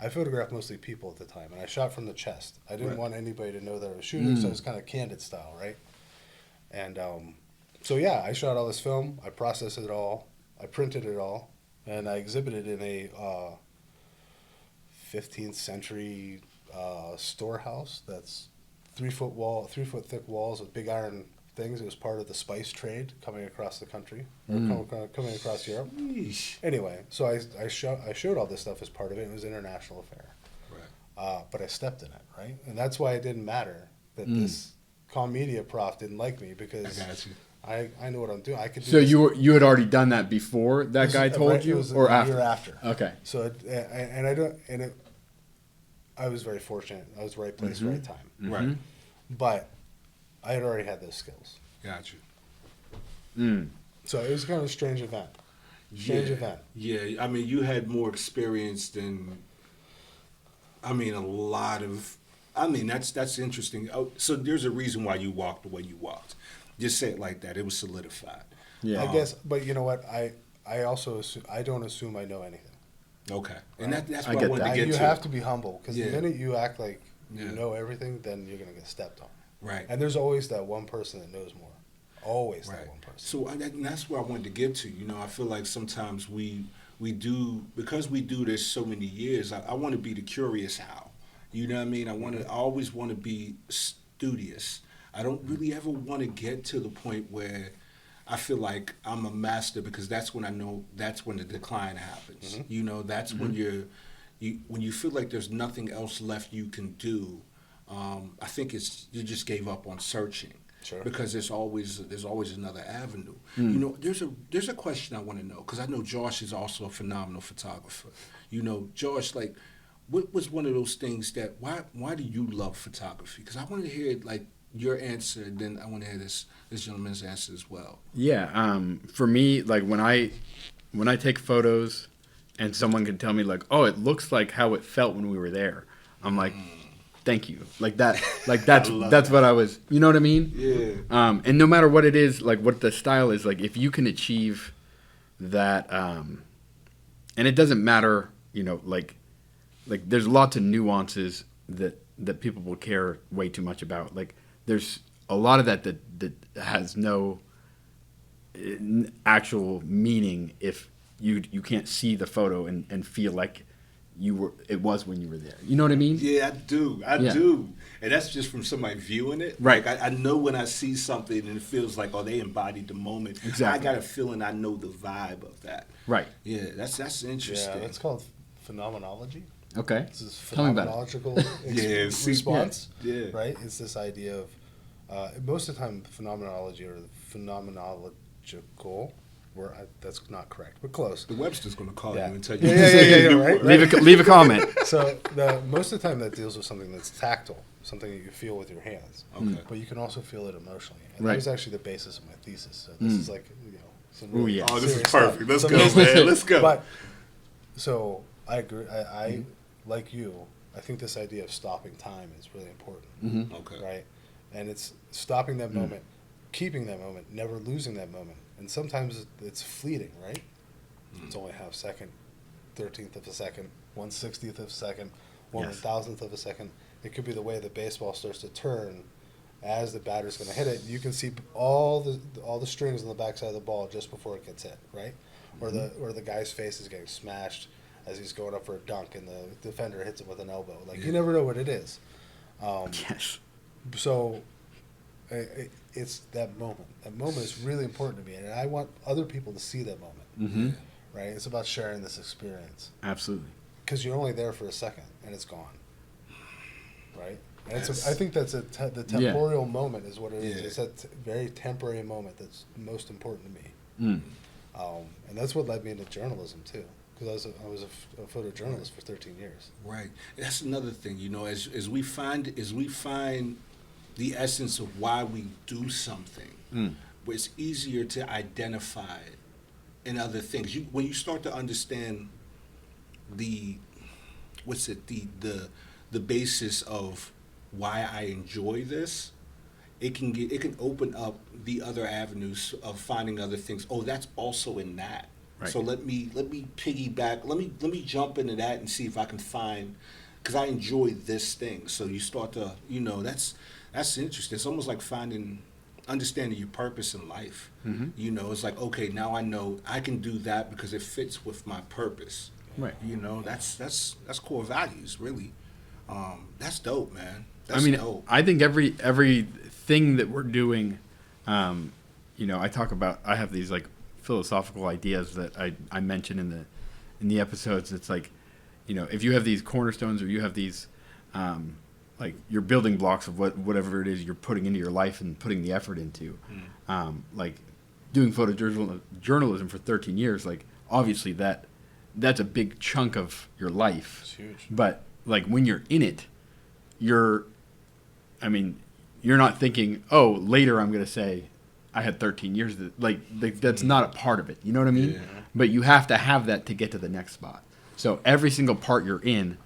Speaker 3: I photographed mostly people at the time, and I shot from the chest. I didn't
Speaker 1: Right.
Speaker 3: want anybody to know that I was shooting, so it was kind of candid style, right? And so, yeah, I shot all this film. I processed it all. I printed it all, and I exhibited in a 15th century storehouse that's 3 foot thick walls with big iron things. It was part of the spice trade coming across the country, or coming across Europe.
Speaker 1: Yeesh.
Speaker 3: Anyway, so I showed all this stuff as part of it. It was an international affair.
Speaker 1: Right.
Speaker 3: But I stepped in it, right? And that's why it didn't matter that this comm media prof didn't like me, because
Speaker 1: I got you.
Speaker 3: I know what I'm doing. I could do
Speaker 2: So
Speaker 3: this.
Speaker 2: you had already done that before that guy told
Speaker 3: Right,
Speaker 2: you,
Speaker 3: it was
Speaker 2: or
Speaker 3: a
Speaker 2: after?
Speaker 3: year after.
Speaker 2: Okay.
Speaker 3: So I was very fortunate. I was right place, right time.
Speaker 1: Right.
Speaker 3: But I had already had those skills.
Speaker 1: Got you.
Speaker 2: Mm.
Speaker 3: So it was kind of a strange event. Strange event.
Speaker 1: Yeah, I mean, you had more experience than, I mean, a lot of, I mean, that's interesting. Oh, so there's a reason why you walked the way you walked. Just say it like that. It was solidified.
Speaker 2: Yeah.
Speaker 3: I guess, but you know what? I also I don't assume I know anything.
Speaker 1: Okay. And that's
Speaker 2: I
Speaker 1: what I
Speaker 2: get
Speaker 1: wanted
Speaker 2: that.
Speaker 1: to get
Speaker 3: You
Speaker 1: to.
Speaker 3: have to be humble, because
Speaker 1: Yeah.
Speaker 3: the minute you act like
Speaker 1: Yeah.
Speaker 3: you know everything, then you're going to get stepped on.
Speaker 1: Right.
Speaker 3: And there's always that one person that knows more. Always
Speaker 1: Right.
Speaker 3: that one person.
Speaker 1: So and that's where I wanted to get to. You know, I feel like sometimes we do, because we do this so many years. I want to be the curious how. You know what I mean? I always want to be studious. I don't really ever want to get to the point where I feel like I'm a master, because that's when I know that's when the decline happens. You know, that's when when you feel like there's nothing else left you can do. I think you just gave up on searching.
Speaker 3: Sure.
Speaker 1: Because there's always another avenue. You know, there's a question I want to know, because I know Josh is also a phenomenal photographer. You know, Josh, like, what was one of those things that why do you love photography? Because I want to hear like your answer, and then I want to hear this gentleman's answer as well.
Speaker 2: Yeah. For me, like when I take photos, and someone can tell me like, oh, it looks like how it felt when we were there. I'm like, thank you. Like that. Like that's what I was. You know what I mean?
Speaker 1: Yeah.
Speaker 2: And no matter what it is, like what the style is, like if you can achieve that, and it doesn't matter, you know, like there's lots of nuances that people will care way too much about. Like there's a lot of that has no actual meaning if you can't see the photo and feel like it was when you were there. You know what I mean?
Speaker 1: Yeah, I do. I do. And that's just from somebody viewing it.
Speaker 2: Right.
Speaker 1: Like I know when I see something and it feels like, oh, they embodied the moment.
Speaker 2: Exactly.
Speaker 1: I got a feeling I know the vibe of that.
Speaker 2: Right.
Speaker 1: Yeah, that's interesting.
Speaker 3: Yeah, that's called phenomenology.
Speaker 2: Okay.
Speaker 3: This is
Speaker 2: Tell me about it.
Speaker 3: phenomenological response.
Speaker 1: Yeah.
Speaker 3: Right? It's this idea of, most of the time, phenomenology or phenomenological, that's not correct, but close.
Speaker 1: The Webster's going to call you and tell you.
Speaker 3: Yeah, right?
Speaker 2: Leave a comment.
Speaker 3: So most of the time that deals with something that's tactile, something that you feel with your hands.
Speaker 1: Okay.
Speaker 3: But you can also feel it emotionally. And
Speaker 2: Right.
Speaker 3: that was actually the basis of my thesis. So this is like, some
Speaker 2: Ooh, yeah.
Speaker 1: Oh, this is
Speaker 3: serious
Speaker 1: perfect.
Speaker 3: stuff.
Speaker 1: Let's
Speaker 3: Some
Speaker 1: go,
Speaker 3: business-
Speaker 1: man. Let's go.
Speaker 3: But, so I agree. I like you, I think this idea of stopping time is really important.
Speaker 1: Okay.
Speaker 3: Right? And it's stopping that moment, keeping that moment, never losing that moment. And sometimes it's fleeting, right? It's only half second, 13th of a second, 1/60th of a second, 1/1000th of a second. It could be the way the baseball starts to turn as the batter's going to hit it. You can see all the strings on the backside of the ball just before it gets hit, right? Or the guy's face is getting smashed as he's going up for a dunk, and the defender hits him with an elbow. Like, you never know what it is.
Speaker 2: Yes.
Speaker 3: So it's that moment. That moment is really important to me, and I want other people to see that moment.
Speaker 2: Mm-hmm.
Speaker 3: Right? It's about sharing this experience.
Speaker 2: Absolutely.
Speaker 3: Because you're only there for a second, and it's gone. Right? And
Speaker 1: Yes.
Speaker 3: I think that's the temporal moment is what it is.
Speaker 1: Yeah.
Speaker 3: It's that very temporary moment that's most important to me.
Speaker 2: Mm.
Speaker 3: And that's what led me into journalism, too. Because I was a photojournalist for 13 years.
Speaker 1: Right. That's another thing, as we find the essence of why we do something, where it's easier to identify it in other things. When you start to understand the basis of why I enjoy this, it can open up the other avenues of finding other things. Oh, that's also in that.
Speaker 2: Right.
Speaker 1: So let me piggyback. Let me jump into that and see if I can find, because I enjoy this thing. So you start to, that's interesting. It's almost like understanding your purpose in life.
Speaker 2: Mm-hmm.
Speaker 1: It's like, okay, now I know I can do that because it fits with my purpose.
Speaker 2: Right.
Speaker 1: That's core values, really. That's dope, man.
Speaker 2: I mean,
Speaker 1: dope.
Speaker 2: I think everything that we're doing, I have these like philosophical ideas that I mention in the episodes. It's like, if you have these cornerstones or you have these, like your building blocks of whatever it is you're putting into your life and putting the effort into, like doing photojournalism for 13 years, like obviously that's a big chunk of your life.
Speaker 3: It's huge.
Speaker 2: But like when you're in it, you're not thinking, oh, later I'm going to say I had 13 years. Like that's not a part of it. You know what I mean?
Speaker 1: Yeah.
Speaker 2: But you have to have that to get to the next spot. So every single part you're in,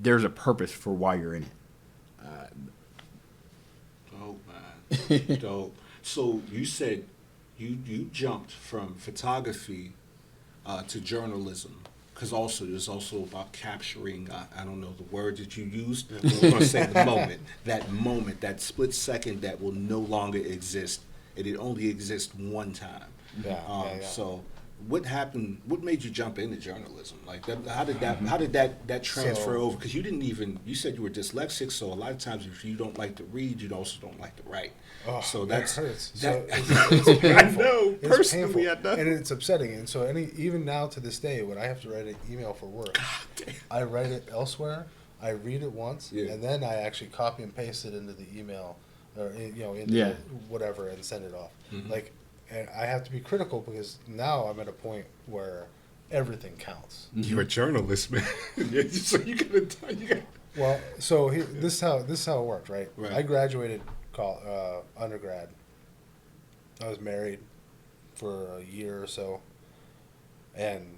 Speaker 2: there's a purpose for why you're in it.
Speaker 1: Dope, man. Dope. So you said you jumped from photography to journalism, because it's also about capturing, I don't know the word that you used, but we're going to say the moment, that split second that will no longer exist, and it only exists one time.
Speaker 3: Yeah.
Speaker 1: So what happened? What made you jump into journalism? Like, how did that transfer over? Because you said you were dyslexic, so a lot of times if you don't like to read, you also don't like to write.
Speaker 3: Oh,
Speaker 1: So
Speaker 3: that
Speaker 1: that's
Speaker 3: hurts.
Speaker 1: it's
Speaker 3: painful.
Speaker 1: I know,
Speaker 3: It's
Speaker 1: personally,
Speaker 3: painful.
Speaker 1: I know.
Speaker 3: And it's upsetting. And so even now to this day, when I have to write an email for work, I write it elsewhere. I read it once, and then I actually copy and paste it into the email, or into whatever, and send it off. Like, and I have to be critical because now I'm at a point where everything counts.
Speaker 1: You're a journalist, man. So you gotta.
Speaker 3: Well, so this is how it worked, right?
Speaker 1: Right.
Speaker 3: I graduated undergrad. I was married for a year or so, and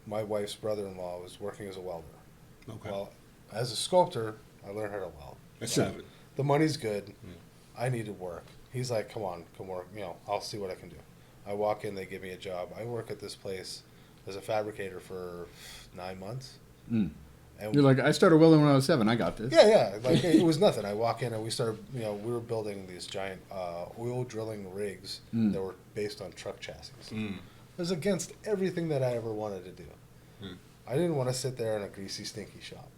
Speaker 3: my wife's brother-in-law was working as a welder.
Speaker 1: Okay.
Speaker 3: Well, as a sculptor, I learned how to weld.
Speaker 1: That's 7.
Speaker 3: The money's good. I needed work. He's like, come work. I'll see what I can do. I walk in, they give me a job. I work at this place as a fabricator for 9 months. And
Speaker 2: You're like, I started welding when I was 7. I got this.
Speaker 3: Yeah. Like, it was nothing. I walk in and we started, we were building these giant oil drilling rigs that were based on truck chassis. It was against everything that I ever wanted to do. I didn't want to sit there in a greasy, stinky shop.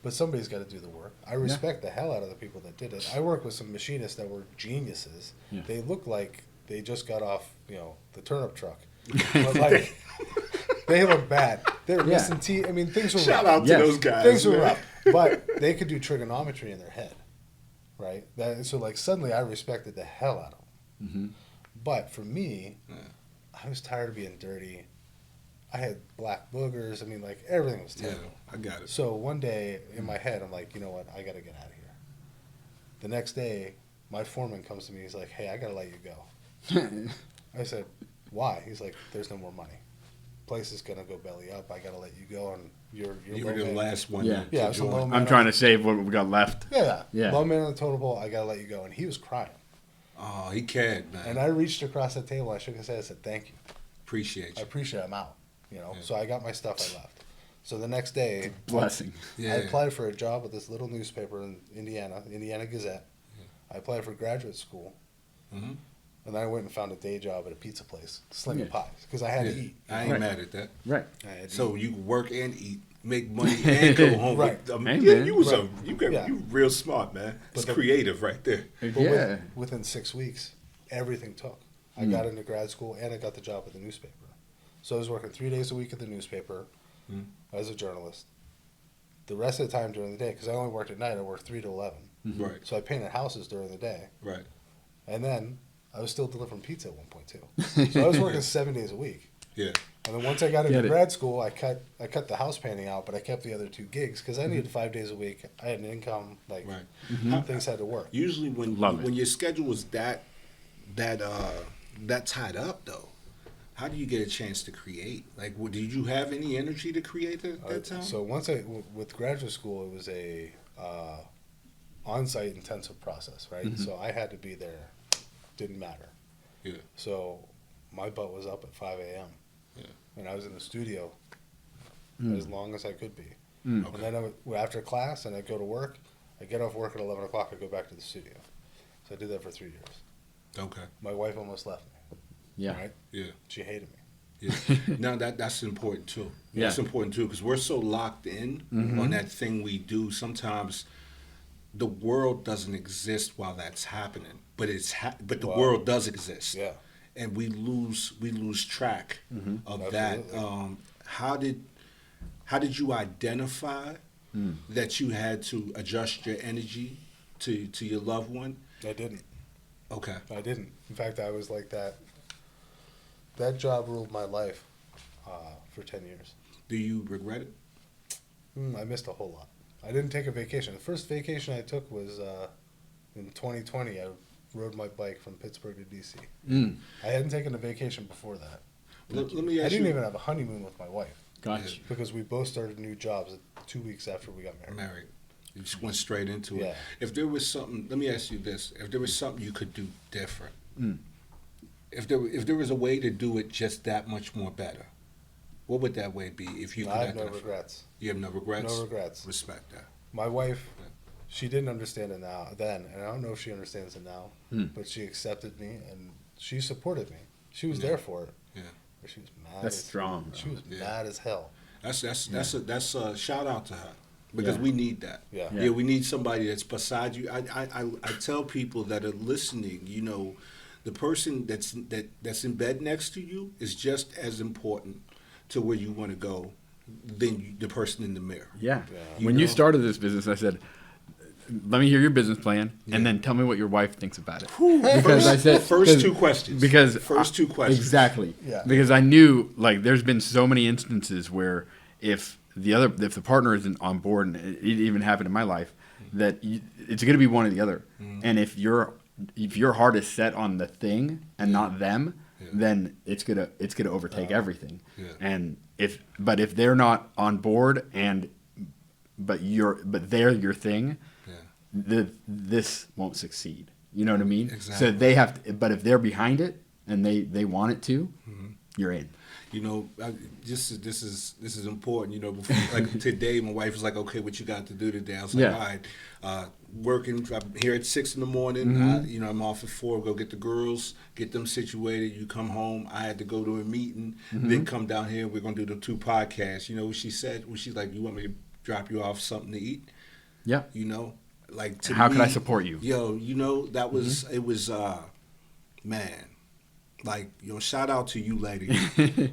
Speaker 3: But somebody's got to do the work. I respect the hell out of the people that did it. I work with some machinists that were geniuses.
Speaker 2: Yeah.
Speaker 3: They look like they just got off, the turnip truck. But like, they look bad. They're missing teeth. I mean, things were
Speaker 1: Shout
Speaker 3: rough.
Speaker 1: out to those guys.
Speaker 3: Things were
Speaker 1: man.
Speaker 3: rough. But they could do trigonometry in their head, right? So like suddenly I respected the hell out of them.
Speaker 2: Mm-hmm.
Speaker 3: But for me, I was tired of being dirty. I had black boogers. I mean, like everything was terrible.
Speaker 1: Yeah, I got it.
Speaker 3: So one day in my head, I'm like, you know what? I got to get out of here. The next day, my foreman comes to me. He's like, hey, I got to let you go. I said, why? He's like, there's no more money. Place is going to go belly up. I got to let you go. And you're
Speaker 1: You were the last one
Speaker 2: Yeah.
Speaker 1: to
Speaker 3: Yeah, it's a
Speaker 1: join.
Speaker 3: low man.
Speaker 2: I'm trying to save what we got left.
Speaker 3: Yeah.
Speaker 2: Yeah.
Speaker 3: Low man on the totem pole. I got to let you go. And he was crying.
Speaker 1: Oh, he cared, man.
Speaker 3: And I reached across the table. I shook his head. I said, thank you.
Speaker 1: Appreciate
Speaker 3: I
Speaker 1: you.
Speaker 3: appreciate it. I'm out.
Speaker 1: Yeah.
Speaker 3: So I got my stuff. I left. So the next day,
Speaker 2: Blessing.
Speaker 1: Yeah.
Speaker 3: I applied for a job with this little newspaper in Indiana, Indiana Gazette. I applied for graduate school.
Speaker 1: Mhm.
Speaker 3: And then I went and found a day job at a pizza place, slinging
Speaker 2: Yeah.
Speaker 3: pies, because I had to
Speaker 1: Yeah.
Speaker 3: eat.
Speaker 1: I ain't
Speaker 2: Right.
Speaker 1: mad at that.
Speaker 2: Right.
Speaker 3: I had to
Speaker 1: So
Speaker 3: eat.
Speaker 1: you work and eat, make money and go home.
Speaker 3: Right.
Speaker 1: With,
Speaker 2: Hey,
Speaker 1: yeah,
Speaker 2: man.
Speaker 1: you was
Speaker 3: Right.
Speaker 1: you real smart, man. It's
Speaker 3: But the-
Speaker 1: creative right there.
Speaker 3: But
Speaker 2: Yeah.
Speaker 3: within 6 weeks, everything took. I got into grad school and I got the job at the newspaper. So I was working 3 days a week at the newspaper as a journalist. The rest of the time during the day, because I only worked at night, I worked 3 to 11.
Speaker 1: Right.
Speaker 3: So I painted houses during the day.
Speaker 1: Right.
Speaker 3: And then I was still delivering pizza at one point too. So I was working 7 days a week.
Speaker 1: Yeah.
Speaker 3: And then once I got into
Speaker 2: Get it.
Speaker 3: grad school, I cut the house painting out, but I kept the other 2 gigs because I needed 5 days a week. I had an income, like
Speaker 1: Right.
Speaker 3: things had to work.
Speaker 1: Usually when
Speaker 2: Love it.
Speaker 1: when your schedule was that tied up though, how do you get a chance to create? Like, did you have any energy to create at that time?
Speaker 3: So once with graduate school, it was a on-site intensive process, right? So I had to be there. Didn't matter.
Speaker 1: Yeah.
Speaker 3: So my butt was up at 5 a.m.
Speaker 1: Yeah.
Speaker 3: And I was in the studio as long as I could be.
Speaker 2: Mm.
Speaker 3: And then after class, and I'd go to work. I get off work at 11 o'clock. I go back to the studio. So I did that for 3 years.
Speaker 1: Okay.
Speaker 3: My wife almost left me.
Speaker 2: Yeah.
Speaker 3: Right?
Speaker 1: Yeah.
Speaker 3: She hated me.
Speaker 1: Yeah. Now that's important too.
Speaker 2: Yeah.
Speaker 1: That's important too because we're so locked in on that thing we do. Sometimes the world doesn't exist while that's happening, but but the
Speaker 3: Wow.
Speaker 1: world does exist.
Speaker 3: Yeah.
Speaker 1: And we lose track of
Speaker 3: Absolutely.
Speaker 1: that. How did you identify that you had to adjust your energy to your loved one?
Speaker 3: I didn't.
Speaker 1: Okay.
Speaker 3: I didn't. In fact, I was like that. That job ruled my life for 10 years.
Speaker 1: Do you regret it?
Speaker 3: I missed a whole lot. I didn't take a vacation. The first vacation I took was in 2020. I rode my bike from Pittsburgh to D.C.
Speaker 2: Mm.
Speaker 3: I hadn't taken a vacation before that.
Speaker 1: Let me
Speaker 3: I
Speaker 1: ask
Speaker 3: didn't
Speaker 1: you.
Speaker 3: even have a honeymoon with my wife
Speaker 2: Gotcha.
Speaker 3: because we both started new jobs 2 weeks after we got married.
Speaker 1: Married. You just went straight into it.
Speaker 3: Yeah.
Speaker 1: If there was something, let me ask you this: if there was something you could do different,
Speaker 2: Mm.
Speaker 1: if there was a way to do it just that much more better, what would that way be? If you could
Speaker 3: I have no
Speaker 1: identify-
Speaker 3: regrets.
Speaker 1: You have no regrets.
Speaker 3: No regrets.
Speaker 1: Respect that.
Speaker 3: My wife, she didn't understand it then, and I don't know if she understands it now, but she accepted me and she supported me. She was there for it.
Speaker 1: Yeah.
Speaker 3: But she was mad.
Speaker 2: That's
Speaker 3: as,
Speaker 2: strong,
Speaker 3: She was
Speaker 1: Yeah.
Speaker 3: mad as hell.
Speaker 1: That's a shout out to her because
Speaker 2: Yeah.
Speaker 1: we need that.
Speaker 3: Yeah.
Speaker 1: Yeah, we need somebody that's beside you. I tell people that are listening, the person that's in bed next to you is just as important to where you want to go than the person in the mirror.
Speaker 2: Yeah.
Speaker 3: Yeah.
Speaker 2: When
Speaker 1: You
Speaker 2: you
Speaker 1: know?
Speaker 2: started this business, I said, let me hear your business plan and then tell me what your wife thinks about it. Because I said
Speaker 1: First two questions.
Speaker 2: Because
Speaker 1: First two questions.
Speaker 2: Exactly.
Speaker 3: Yeah.
Speaker 2: Because I knew there's been so many instances where if the partner isn't on board, and it even happened in my life, that it's going to be one or the other. And if your heart is set on the thing and not them, then it's gonna overtake everything.
Speaker 1: Yeah.
Speaker 2: And if they're not on board but they're your thing, this won't succeed. You know what I mean?
Speaker 1: Exactly.
Speaker 2: So they have to, but if they're behind it and they want it to, you're in.
Speaker 1: You know, this is important. You know, before, like today, my wife was like, "Okay, what you got to do today?" I was like,
Speaker 2: Yeah.
Speaker 1: "All right, working. I'm here at 6 in the morning. You know, I'm off at 4. Go get the girls, get them situated. You come home. I had to go to a meeting, then come down here. We're gonna do the 2 podcasts. You know what she said? Well, she's like, "You want me to drop you off something to eat?"
Speaker 2: Yeah.
Speaker 1: You know, like to
Speaker 2: How
Speaker 1: me,
Speaker 2: can I support you?
Speaker 1: Yo, you know, that was it was man. Like, yo, shout out to you, lady.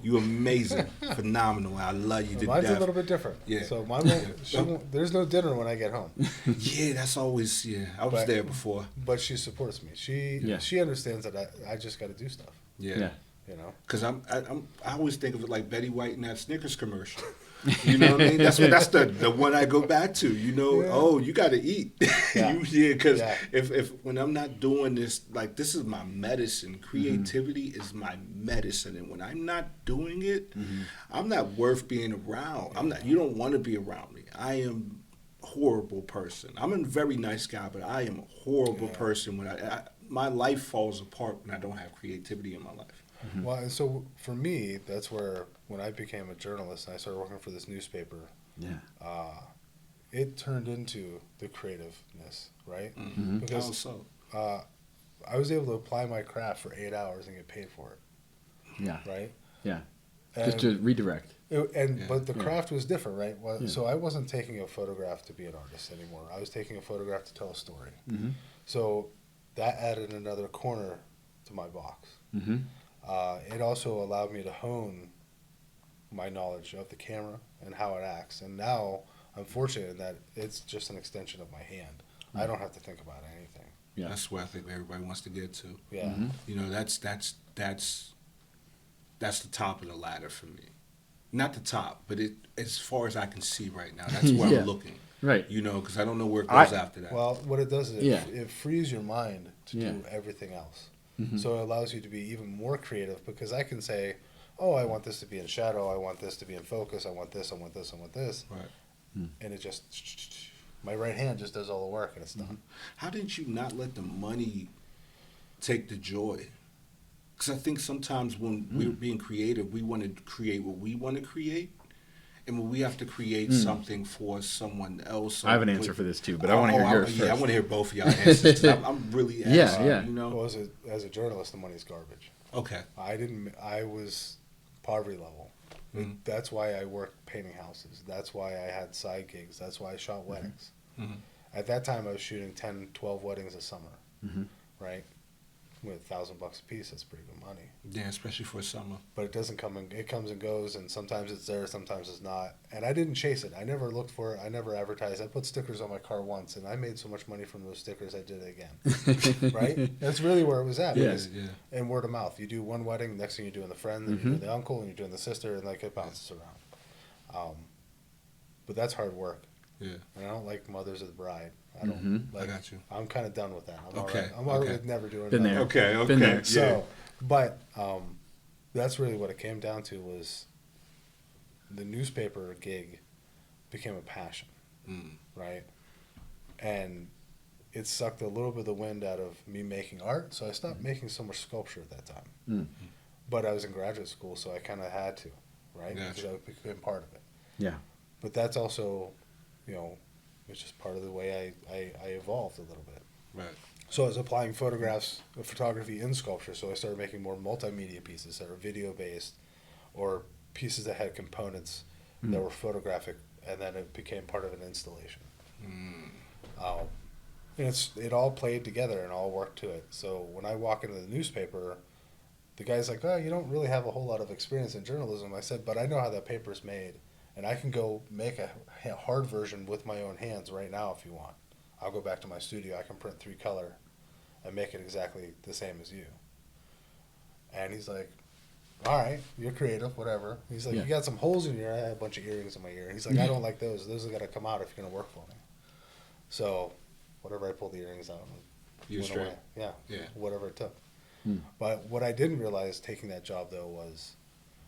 Speaker 1: You amazing, phenomenal. I love you to
Speaker 3: Mine's
Speaker 1: death.
Speaker 3: a little bit different.
Speaker 1: Yeah.
Speaker 3: So mine won't, there's no dinner when I get home.
Speaker 1: Yeah, that's always, I was
Speaker 3: But-
Speaker 1: there before.
Speaker 3: But she supports me. She understands that I just got to do stuff.
Speaker 1: Yeah.
Speaker 3: You know.
Speaker 1: Because I always think of it like Betty White in that Snickers commercial. You know what I mean? That's the one I go back to. You know, oh, you got to eat.
Speaker 3: Yeah.
Speaker 1: Because if when I'm not doing this, like this is my medicine. Creativity is my medicine, and when I'm not doing it, I'm not worth being around. I'm not. You don't want to be around me. I am a horrible person. I'm a very nice guy, but I am a horrible person when my life falls apart when I don't have creativity in my life.
Speaker 3: Well, and so for me, that's where when I became a journalist and I started working for this newspaper, it turned into the creativeness, right?
Speaker 1: How
Speaker 3: Because
Speaker 1: so?
Speaker 3: I was able to apply my craft for 8 hours and get paid for it,
Speaker 2: Yeah.
Speaker 3: right?
Speaker 2: Yeah.
Speaker 3: And,
Speaker 2: Just to redirect.
Speaker 3: but the craft was different, right? Well, so I wasn't taking a photograph to be an artist anymore. I was taking a photograph to tell a story. So that added another corner to my box. It also allowed me to hone my knowledge of the camera and how it acts. And now I'm fortunate in that it's just an extension of my hand. I don't have to think about anything.
Speaker 2: Yeah.
Speaker 1: That's where I think everybody wants to get to.
Speaker 3: Yeah.
Speaker 1: You know, that's the top of the ladder for me. Not the top, but as far as I can see right now, that's where I'm looking.
Speaker 2: Right.
Speaker 1: You know, because I don't know where it goes after that.
Speaker 3: Well, what it does is it frees your mind to
Speaker 2: Yeah.
Speaker 3: do everything else. So it allows you to be even more creative because I can say, oh, I want this to be in shadow. I want this to be in focus. I want this. I want this. I want this.
Speaker 1: Right.
Speaker 3: And it just, my right hand just does all the work and it's done.
Speaker 1: How did you not let the money take the joy? Because I think sometimes when we're being creative, we want to create what we want to create. And when we have to create something for someone else.
Speaker 2: I have an answer for this too, but I want to hear yours first.
Speaker 1: Yeah, I want to hear both of y'all answers. 'Cause I'm really asking, you know?
Speaker 3: Well, as a journalist, the money's garbage.
Speaker 1: Okay.
Speaker 3: I was poverty level. That's why I worked painting houses. That's why I had side gigs. That's why I shot weddings. At that time, I was shooting 10, 12 weddings a summer, right? With $1,000 a piece, that's pretty good money.
Speaker 1: Yeah, especially for summer.
Speaker 3: But it doesn't come and it comes and goes, and sometimes it's there, sometimes it's not. And I didn't chase it. I never looked for it. I never advertised. I put stickers on my car once, and I made so much money from those stickers, I did it again. Right? That's really where it was at.
Speaker 2: Yeah.
Speaker 3: And word of mouth. You do one wedding, next thing you're doing the friend, then you're doing the uncle, and you're doing the sister, and like it bounces around. But that's hard work.
Speaker 1: Yeah.
Speaker 3: And I don't like Mothers of the Bride. I don't.
Speaker 1: I got you.
Speaker 3: I'm kind of done with that. I'm
Speaker 1: Okay,
Speaker 3: I'm all right
Speaker 1: okay.
Speaker 3: with never doing
Speaker 2: Been
Speaker 3: that.
Speaker 2: there.
Speaker 1: Okay,
Speaker 2: Been there.
Speaker 3: So, but that's really what it came down to was the newspaper gig became a passion, right? And it sucked a little bit of the wind out of me making art, so I stopped making so much sculpture at that time. But I was in graduate school, so I kind of had to, right?
Speaker 1: Gotcha.
Speaker 3: Because I became part of it.
Speaker 2: Yeah.
Speaker 3: But that's also, you know, it's just part of the way I evolved a little bit.
Speaker 1: Right.
Speaker 3: So I was applying photographs of photography in sculpture, so I started making more multimedia pieces that are video-based or pieces that had components that were photographic, and then it became part of an installation. And it all played together and all worked to it. So when I walk into the newspaper, the guy's like, oh, you don't really have a whole lot of experience in journalism. I said, but I know how that paper's made, and I can go make a hard version with my own hands right now if you want. I'll go back to my studio. I can print 3-color and make it exactly the same as you. And he's like, all right, you're creative, whatever. He's like,
Speaker 2: Yeah.
Speaker 3: you got some holes in your ear. I had a bunch of earrings in my ear. He's like, I don't like those. Those have got to come out if you're going to work for me. So whatever, I pulled the earrings out.
Speaker 1: You're
Speaker 3: went
Speaker 1: straight.
Speaker 3: away. Yeah,
Speaker 1: Yeah.
Speaker 3: whatever it took. But what I didn't realize taking that job, though, was,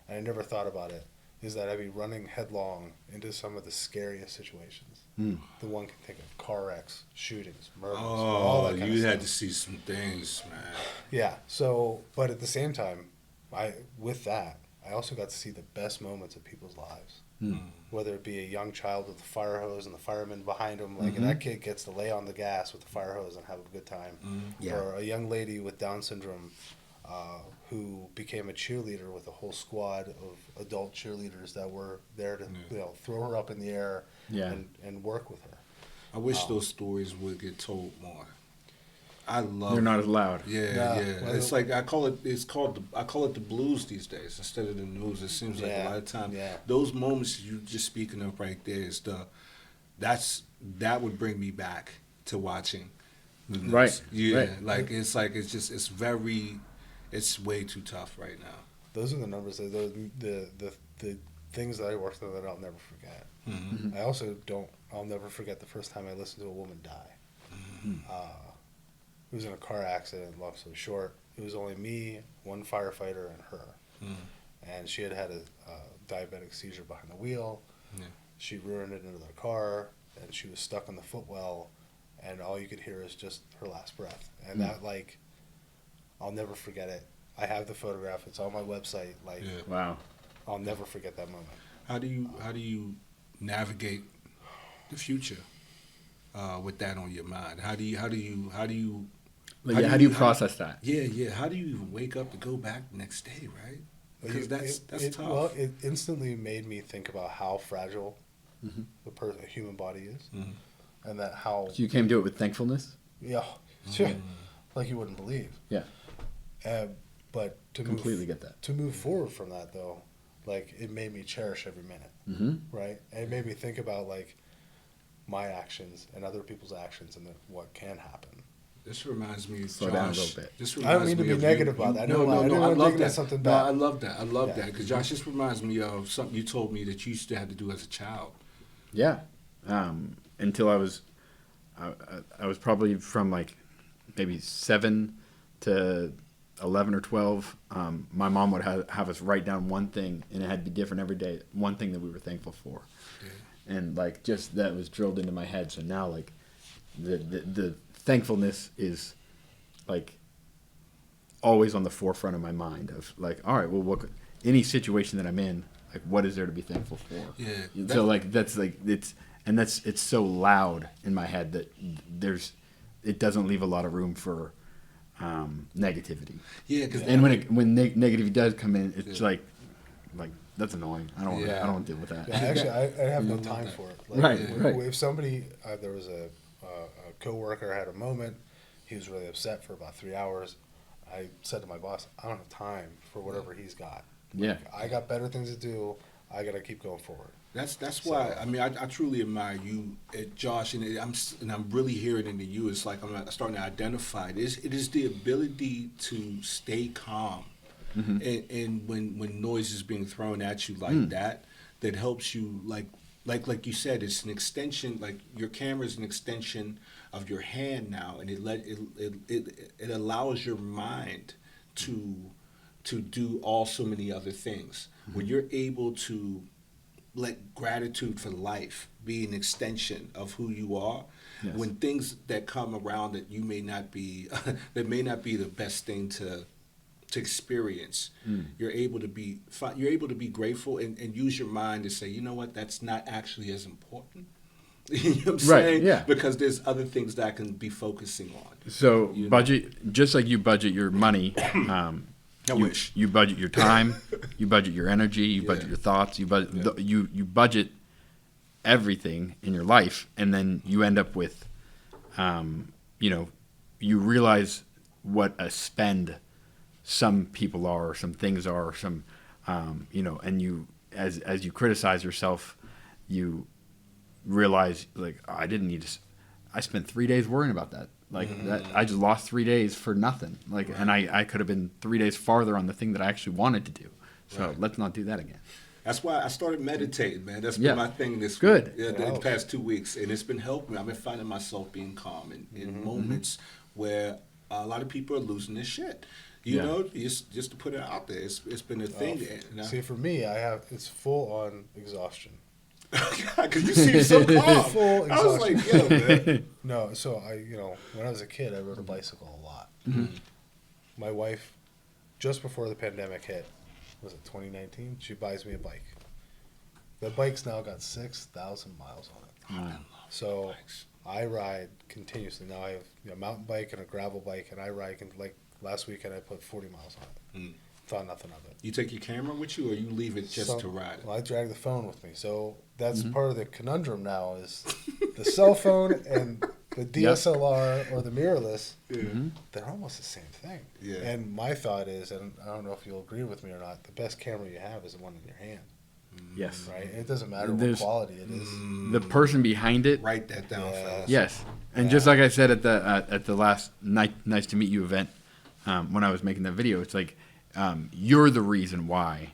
Speaker 3: and I never thought about it, is that I'd be running headlong into some of the scariest situations. The one can think of car wrecks, shootings, murders, all
Speaker 1: Oh,
Speaker 3: that kind
Speaker 1: you
Speaker 3: of
Speaker 1: had to
Speaker 3: stuff.
Speaker 1: see some things, man.
Speaker 3: Yeah. So, but at the same time, with that, I also got to see the best moments of people's lives.
Speaker 2: Mm.
Speaker 3: Whether it be a young child with the fire hose and the fireman behind him, like and that kid gets to lay on the gas with the fire hose and have a good time.
Speaker 2: Yeah.
Speaker 3: Or a young lady with Down syndrome who became a cheerleader with a whole squad of adult cheerleaders that were there to throw her up in the air and work with her.
Speaker 1: I wish those stories would get told more. I love.
Speaker 2: They're not as loud.
Speaker 1: Yeah. Well, it's like I call it the blues these days instead of the news. It seems like a lot of time those moments you just speaking of right there is that would bring me back to watching the news.
Speaker 2: Right.
Speaker 1: Yeah.
Speaker 2: Right.
Speaker 1: It's way too tough right now.
Speaker 3: Those are the numbers. The things that I worked on that I'll never forget.
Speaker 1: Mm-hmm.
Speaker 3: I'll never forget the first time I listened to a woman die.
Speaker 1: Mm-hmm.
Speaker 3: It was in a car accident, long story short. It was only me, one firefighter, and her.
Speaker 1: Mm-hmm.
Speaker 3: And she had a diabetic seizure behind the wheel.
Speaker 1: Yeah.
Speaker 3: She rear-ended into the car, and she was stuck on the footwell, and all you could hear is just her last breath. And that, I'll never forget it. I have the photograph. It's on my website.
Speaker 2: Wow.
Speaker 3: I'll never forget that moment.
Speaker 1: How do you navigate the future with that on your mind? How do you
Speaker 2: process that?
Speaker 1: Yeah. How do you even wake up to go back the next day, right? Because that's tough.
Speaker 3: Well, it instantly made me think about how fragile a human body is, and that how.
Speaker 2: So you came to it with thankfulness?
Speaker 3: Yeah, sure. Like you wouldn't believe.
Speaker 2: Yeah.
Speaker 3: But
Speaker 2: Completely get that.
Speaker 3: To move forward from that, though, like it made me cherish every minute, right? And it made me think about like my actions and other people's actions and what can happen.
Speaker 1: This reminds me,
Speaker 2: Slow
Speaker 1: Josh.
Speaker 2: down a little bit.
Speaker 3: I don't mean to be negative about that.
Speaker 1: No, I love that.
Speaker 3: Something
Speaker 1: No,
Speaker 3: bad.
Speaker 1: I love that. I love that because Josh, this reminds me of something you told me that you used to have to do as a child.
Speaker 2: Yeah. Until I was probably from like maybe 7 to 11 or 12. My mom would have us write down one thing, and it had to be different every day. One thing that we were thankful for, and like just that was drilled into my head. So now like the thankfulness is like always on the forefront of my mind of like, all right, well, any situation that I'm in, like what is there to be thankful for?
Speaker 1: Yeah.
Speaker 2: So like that's like it's so loud in my head that it doesn't leave a lot of room for negativity.
Speaker 1: Yeah,
Speaker 2: and when negativity does come in, it's like that's annoying. I don't want to deal with that.
Speaker 3: Yeah, actually, I have no time for it.
Speaker 2: Right.
Speaker 3: If somebody, there was a coworker had a moment, he was really upset for about 3 hours. I said to my boss, I don't have time for whatever he's got.
Speaker 2: Yeah.
Speaker 3: I got better things to do. I got to keep going forward.
Speaker 1: That's why I mean I truly admire you, Josh, and I'm really hearing into you. It's like I'm starting to identify it. It is the ability to stay calm, and when noise is being thrown at you like that helps you like you said, it's an extension. Like your camera is an extension of your hand now, and it allows your mind to do also many other things. When you're able to let gratitude for life be an extension of who you are. Yes. When things that come around that you may not be the best thing to experience, you're able to be grateful and use your mind to say, you know what, that's not actually as important. You know what I'm saying?
Speaker 2: Yeah.
Speaker 1: Because there's other things that I can be focusing on.
Speaker 2: So budget, just like you budget your money. You budget your time, you budget your energy, you budget your thoughts, you budget everything in your life, and then you end up with, you realize what a spend some people are, or some things are, or some, and you as you criticize yourself, you realize like I didn't need to. I spent 3 days worrying about that. Like that, I just lost 3 days for nothing. Like, and I could have been 3 days farther on the thing that I actually wanted to do. So let's not do that again.
Speaker 1: That's why I started meditating, man. That's been my thing this
Speaker 2: week.
Speaker 1: The past 2 weeks, and it's been helping me. I've been finding myself being calm in moments where a lot of people are losing their shit. You know, just to put it out there, it's been a thing.
Speaker 3: See, for me, it's full on exhaustion.
Speaker 1: Because you seem so calm.
Speaker 3: Full exhaustion.
Speaker 1: I was like, yo, man.
Speaker 3: No, so when I was a kid, I rode a bicycle a lot. My wife, just before the pandemic hit, was it 2019? She buys me a bike. The bike's now got 6,000 miles on it. So I ride continuously. Now I have a mountain bike and a gravel bike, and I ride, like last weekend I put 40 miles on it. Thought nothing of it.
Speaker 1: You take your camera with you, or you leave it just to ride it?
Speaker 3: Well, I drag the phone with me. So that's part of the conundrum now is the cell phone and the DSLR or the mirrorless, they're almost the same thing.
Speaker 1: Yeah.
Speaker 3: And my thought is, and I don't know if you'll agree with me or not, the best camera you have is the one in your hand.
Speaker 2: Yes.
Speaker 3: Right? It doesn't matter what quality it is.
Speaker 2: The person behind it.
Speaker 1: Write that down, fellas.
Speaker 2: Yes. And just like I said at the last nice to meet you event, when I was making that video, it's like you're the reason why.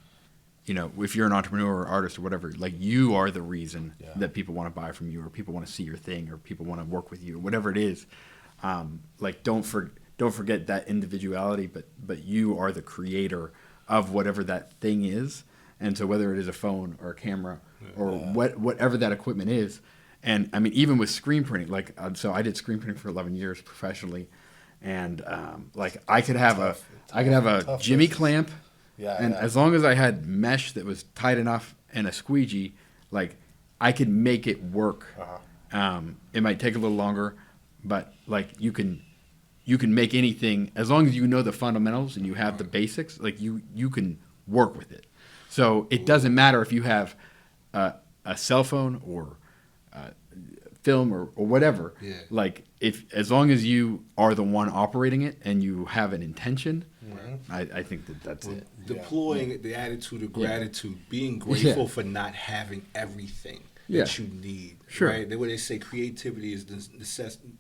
Speaker 2: You know, if you're an entrepreneur or artist or whatever, like you are the reason that people want to buy from you, or people want to see your thing, or people want to work with you, or whatever it is. Like don't forget that individuality, but you are the creator of whatever that thing is. And so whether it is a phone or a camera or whatever that equipment is, and I mean even with screen printing, like so I did screen printing for 11 years professionally, and like I could have a Jimmy clamp. As long as I had mesh that was tight enough and a squeegee, like I could make it work. It might take a little longer, but like you can make anything as long as you know the fundamentals and you have the basics. Like you can work with it. So it doesn't matter if you have a cell phone or film or whatever.
Speaker 1: Yeah.
Speaker 2: Like as long as you are the one operating it and you have an intention. I think that's it.
Speaker 1: Deploying the attitude of gratitude, being grateful for not having everything that you need.
Speaker 2: Sure.
Speaker 1: Right? What they say, creativity is the necessity.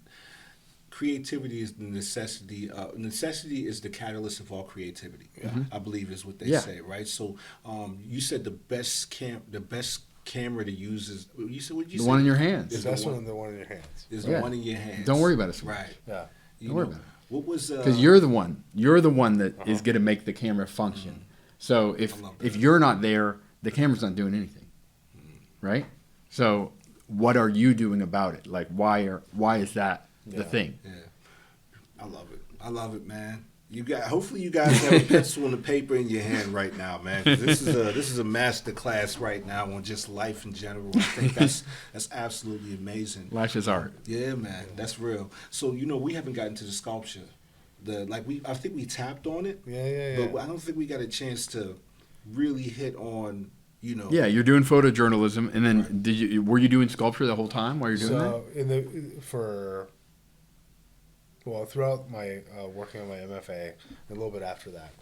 Speaker 1: Creativity is the necessity. Necessity is the catalyst of all creativity. I believe is what they say. Right. So you said the best camera to use is
Speaker 2: the one in your hands.
Speaker 3: The best one, the one in your hands.
Speaker 1: Is the one in your hands.
Speaker 2: Don't worry about it.
Speaker 1: Right.
Speaker 3: Yeah.
Speaker 2: Don't worry about it.
Speaker 1: What was
Speaker 2: because you're the one that is going to make the camera function. So if you're not there, the camera's not doing anything, right? So what are you doing about it? Like why is that the thing?
Speaker 1: Yeah, I love it, man. Hopefully you guys have a pencil and a paper in your hand right now, man. 'Cause this is a master class right now on just life in general. I think that's absolutely amazing.
Speaker 2: Life is art.
Speaker 1: Yeah, man, that's real. So we haven't gotten to the sculpture. I think we tapped on it.
Speaker 3: Yeah.
Speaker 1: But I don't think we got a chance to really hit on.
Speaker 2: Yeah, you're doing photojournalism, and then were you doing sculpture the whole time while you're doing that?
Speaker 3: Throughout my working on my MFA, a little bit after that,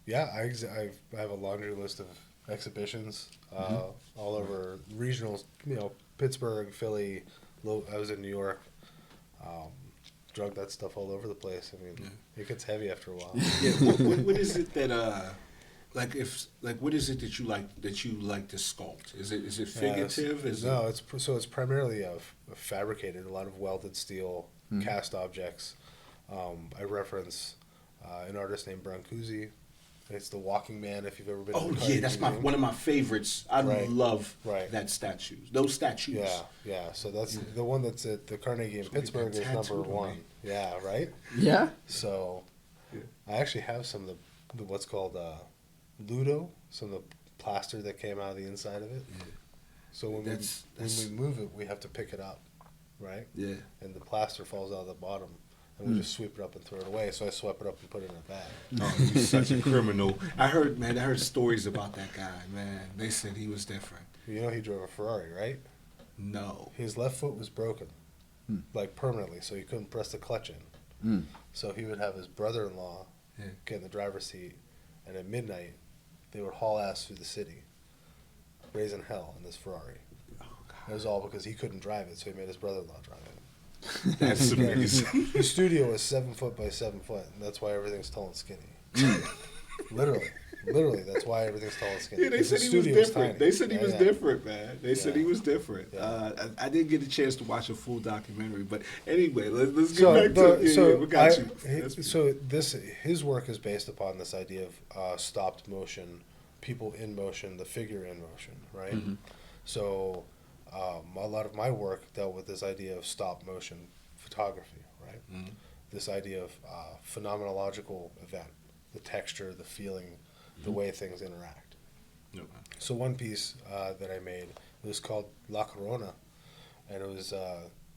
Speaker 3: I have a laundry list of exhibitions all over regionals. Pittsburgh, Philly. I was in New York. Drug that stuff all over the place. I mean, it gets heavy after a while.
Speaker 1: Yeah. What is it that what is it that you like to sculpt? Is it figurative?
Speaker 3: It's primarily fabricated. A lot of welded steel. Cast objects. I reference an artist named Brancusi. It's the Walking Man. If you've ever been.
Speaker 1: Oh yeah, that's one of my favorites. I love that statue. Those statues.
Speaker 3: Yeah. So that's the one that's at the Carnegie in Pittsburgh is number one. Yeah. Right.
Speaker 2: Yeah.
Speaker 3: So, I actually have some of the what's called Ludo. Some of the plaster that came out of the inside of it. Yeah. So when we move it, we have to pick it up. Right?
Speaker 1: Yeah.
Speaker 3: And the plaster falls out of the bottom, and we just sweep it up and throw it away. So I swept it up and put it in a bag.
Speaker 1: Oh, he's such a criminal. I heard stories about that guy, man. They said he was different.
Speaker 3: He drove a Ferrari, right?
Speaker 1: No.
Speaker 3: His left foot was broken, like permanently, so he couldn't press the clutch in. So he would have his brother-in-law get in the driver's seat, and at midnight, they would haul ass through the city, raising hell in this Ferrari. It was all because he couldn't drive it, so he made his brother-in-law drive it.
Speaker 1: That's amazing.
Speaker 3: The studio was 7 foot by 7 foot, and that's why everything's tall and skinny. Literally, that's why everything's tall and skinny.
Speaker 1: Yeah, they said he was different. They said he was different, man. They said he was different. Yeah. I didn't get a chance to watch a full documentary, but anyway, let's get back to we got you.
Speaker 3: His work is based upon this idea of stopped motion, people in motion, the figure in motion, right? Mm-hmm. So. A lot of my work dealt with this idea of stop motion photography, right? Mm-hmm. This idea of phenomenological event, the texture, the feeling, the way things interact.
Speaker 1: Okay.
Speaker 3: So one piece that I made was called La Corona, and it was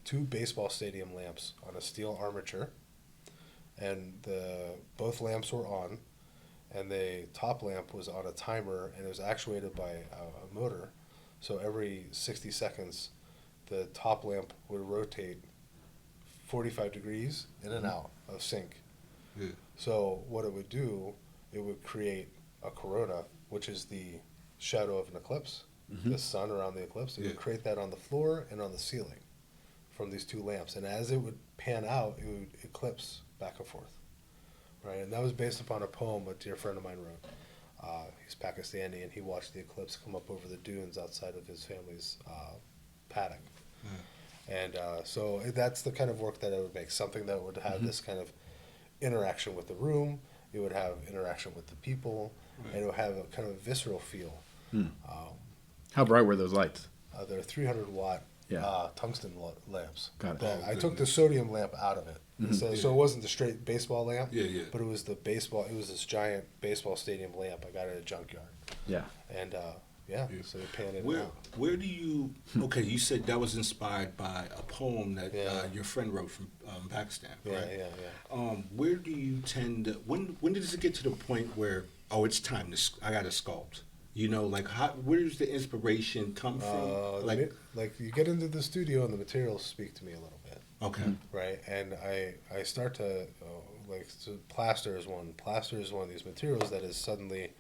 Speaker 3: 2 baseball stadium lamps on a steel armature, and both lamps were on, and the top lamp was on a timer, and it was actuated by a motor. So every 60 seconds, the top lamp would rotate 45 degrees in and out of sync.
Speaker 1: Yeah.
Speaker 3: So what it would do, it would create a corona, which is the shadow of an eclipse, the sun around the eclipse. It would create that on the floor and on the ceiling from these 2 lamps. And as it would pan out, it would eclipse back and forth. Right? And that was based upon a poem a dear friend of mine wrote. He's Pakistani, and he watched the eclipse come up over the dunes outside of his family's paddock. And so that's the kind of work that I would make, something that would have this kind of interaction with the room, it would have interaction with the people, and it would have a kind of visceral feel.
Speaker 2: How bright were those lights?
Speaker 3: They're 300-watt tungsten lamps.
Speaker 2: Got it.
Speaker 3: I took the sodium lamp out of it. So it wasn't the straight baseball lamp, but it was this giant baseball stadium lamp I got at a junkyard.
Speaker 2: Yeah.
Speaker 3: And so they panned it out.
Speaker 1: Where do you? Okay, you said that was inspired by a poem that your friend wrote from Pakistan, right?
Speaker 3: Yeah.
Speaker 1: Where do you tend to? When does it get to the point where it's time to? I got to sculpt. You know, like where does the inspiration come from?
Speaker 3: Like you get into the studio and the materials speak to me a little bit.
Speaker 1: Okay.
Speaker 3: Right, and I start to so plaster is one. Plaster is one of these materials that is suddenly.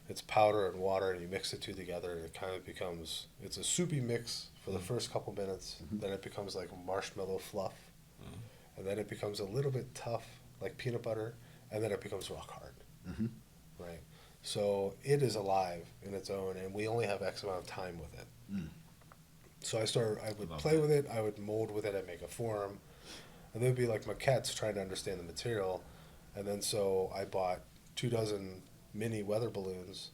Speaker 3: It's powder and water, and you mix the 2 together, and it kind of becomes, it's a soupy mix for the first couple minutes, then it becomes like marshmallow fluff, and then it becomes a little bit tough, like peanut butter, and then it becomes rock hard, right? So it is alive in its own, and we only have X amount of time with it. So I would play with it, I would mold with it, I'd make a form, and there would be like maquettes trying to understand the material, and then so I bought 2 dozen mini weather balloons.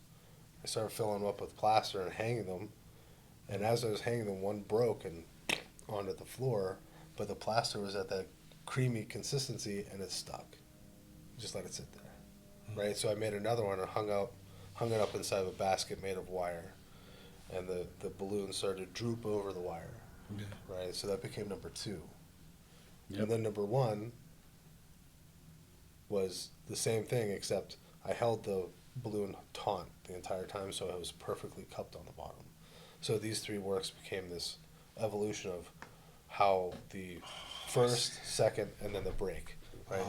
Speaker 3: I started filling them up with plaster and hanging them, and as I was hanging them, one broke and onto the floor, but the plaster was at that creamy consistency and it stuck. Just let it sit there, right? So I made another one and hung it up inside of a basket made of wire, and the balloon started to droop over the wire, right? So that became number 2. And then number 1 was the same thing, except I held the balloon taut the entire time, so it was perfectly cupped on the bottom. So these 3 works became this evolution of how the first, second, and then the break, right?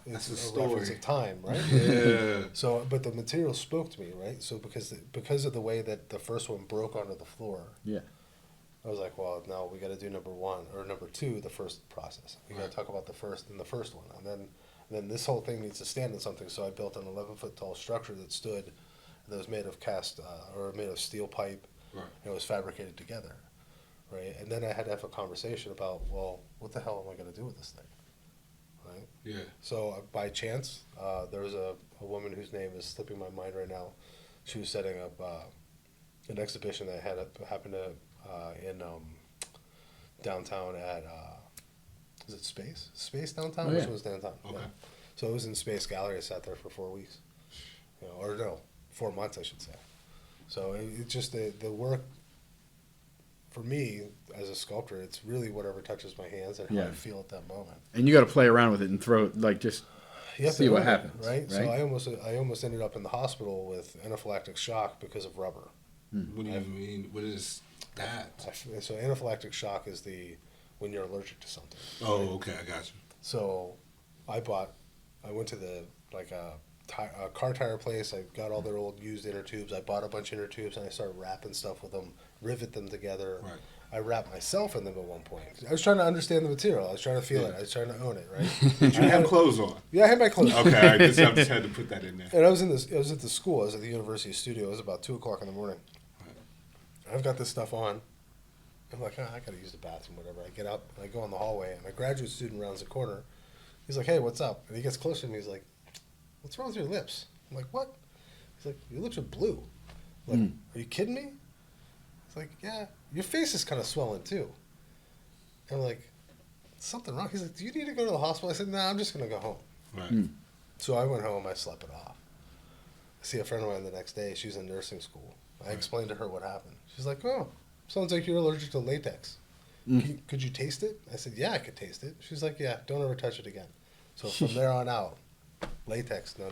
Speaker 3: It's a
Speaker 1: story.
Speaker 3: reference of time, right?
Speaker 1: Yeah.
Speaker 3: So, but the material spoke to me, right? So because of the way that the first one broke onto the floor, I was like, well, no, we got to do number 1 or number 2, the first process. We got to talk about the first one, and then this whole thing needs to stand on something. So I built an 11-foot tall structure that stood, that was made of made of steel pipe, and it was fabricated together, right? And then I had to have a conversation about, well, what the hell am I going to do with this thing, right?
Speaker 1: Yeah.
Speaker 3: So by chance, there was a woman whose name is slipping my mind right now. She was setting up an exhibition that happened in downtown at. Is it Space downtown? Which was downtown?
Speaker 1: Okay.
Speaker 3: Yeah. So it was in Space Gallery. I sat there for 4 weeks. 4 months, I should say. So it's just the work, for me, as a sculptor, it's really whatever touches my hands and how I feel at that moment.
Speaker 2: And you got to play around with it and throw, see what happens.
Speaker 3: Right? So I almost ended up in the hospital with anaphylactic shock because of rubber.
Speaker 1: What do you mean? What is that?
Speaker 3: So anaphylactic shock is when you're allergic to something.
Speaker 1: Oh, okay, I got you.
Speaker 3: So I went to the a car tire place. I got all their old used inner tubes. I bought a bunch of inner tubes and I started wrapping stuff with them, rivet them together.
Speaker 1: Right.
Speaker 3: I wrapped myself in them at one point. I was trying to understand the material. I was trying to feel it. I was trying to own it, right?
Speaker 1: Did you have clothes on?
Speaker 3: Yeah, I had my clothes on.
Speaker 1: Okay, I just had to put that in there.
Speaker 3: And I was at the school. I was at the university studio. It was about 2:00 in the morning. I've got this stuff on. I'm like, I gotta use the bathroom, whatever. I get up and I go in the hallway, and a graduate student rounds the corner. He's like, hey, what's up? And he gets closer to me. He's like, what's wrong with your lips? I'm like, what? He's like, your lips are blue. I'm like, are you kidding me? He's like, yeah, your face is kind of swollen too. And I'm like, something wrong? He's like, do you need to go to the hospital? I said, no, I'm just gonna go home.
Speaker 1: Right.
Speaker 3: So I went home. I slept it off. see a friend of mine the next day. She's in nursing school. I explained to her what happened. She's like, "Oh, sounds like you're allergic to latex. Could you taste it?" I said, "Yeah, I could taste it." She's like, "Yeah, don't ever touch it again." So from there on out, latex, no.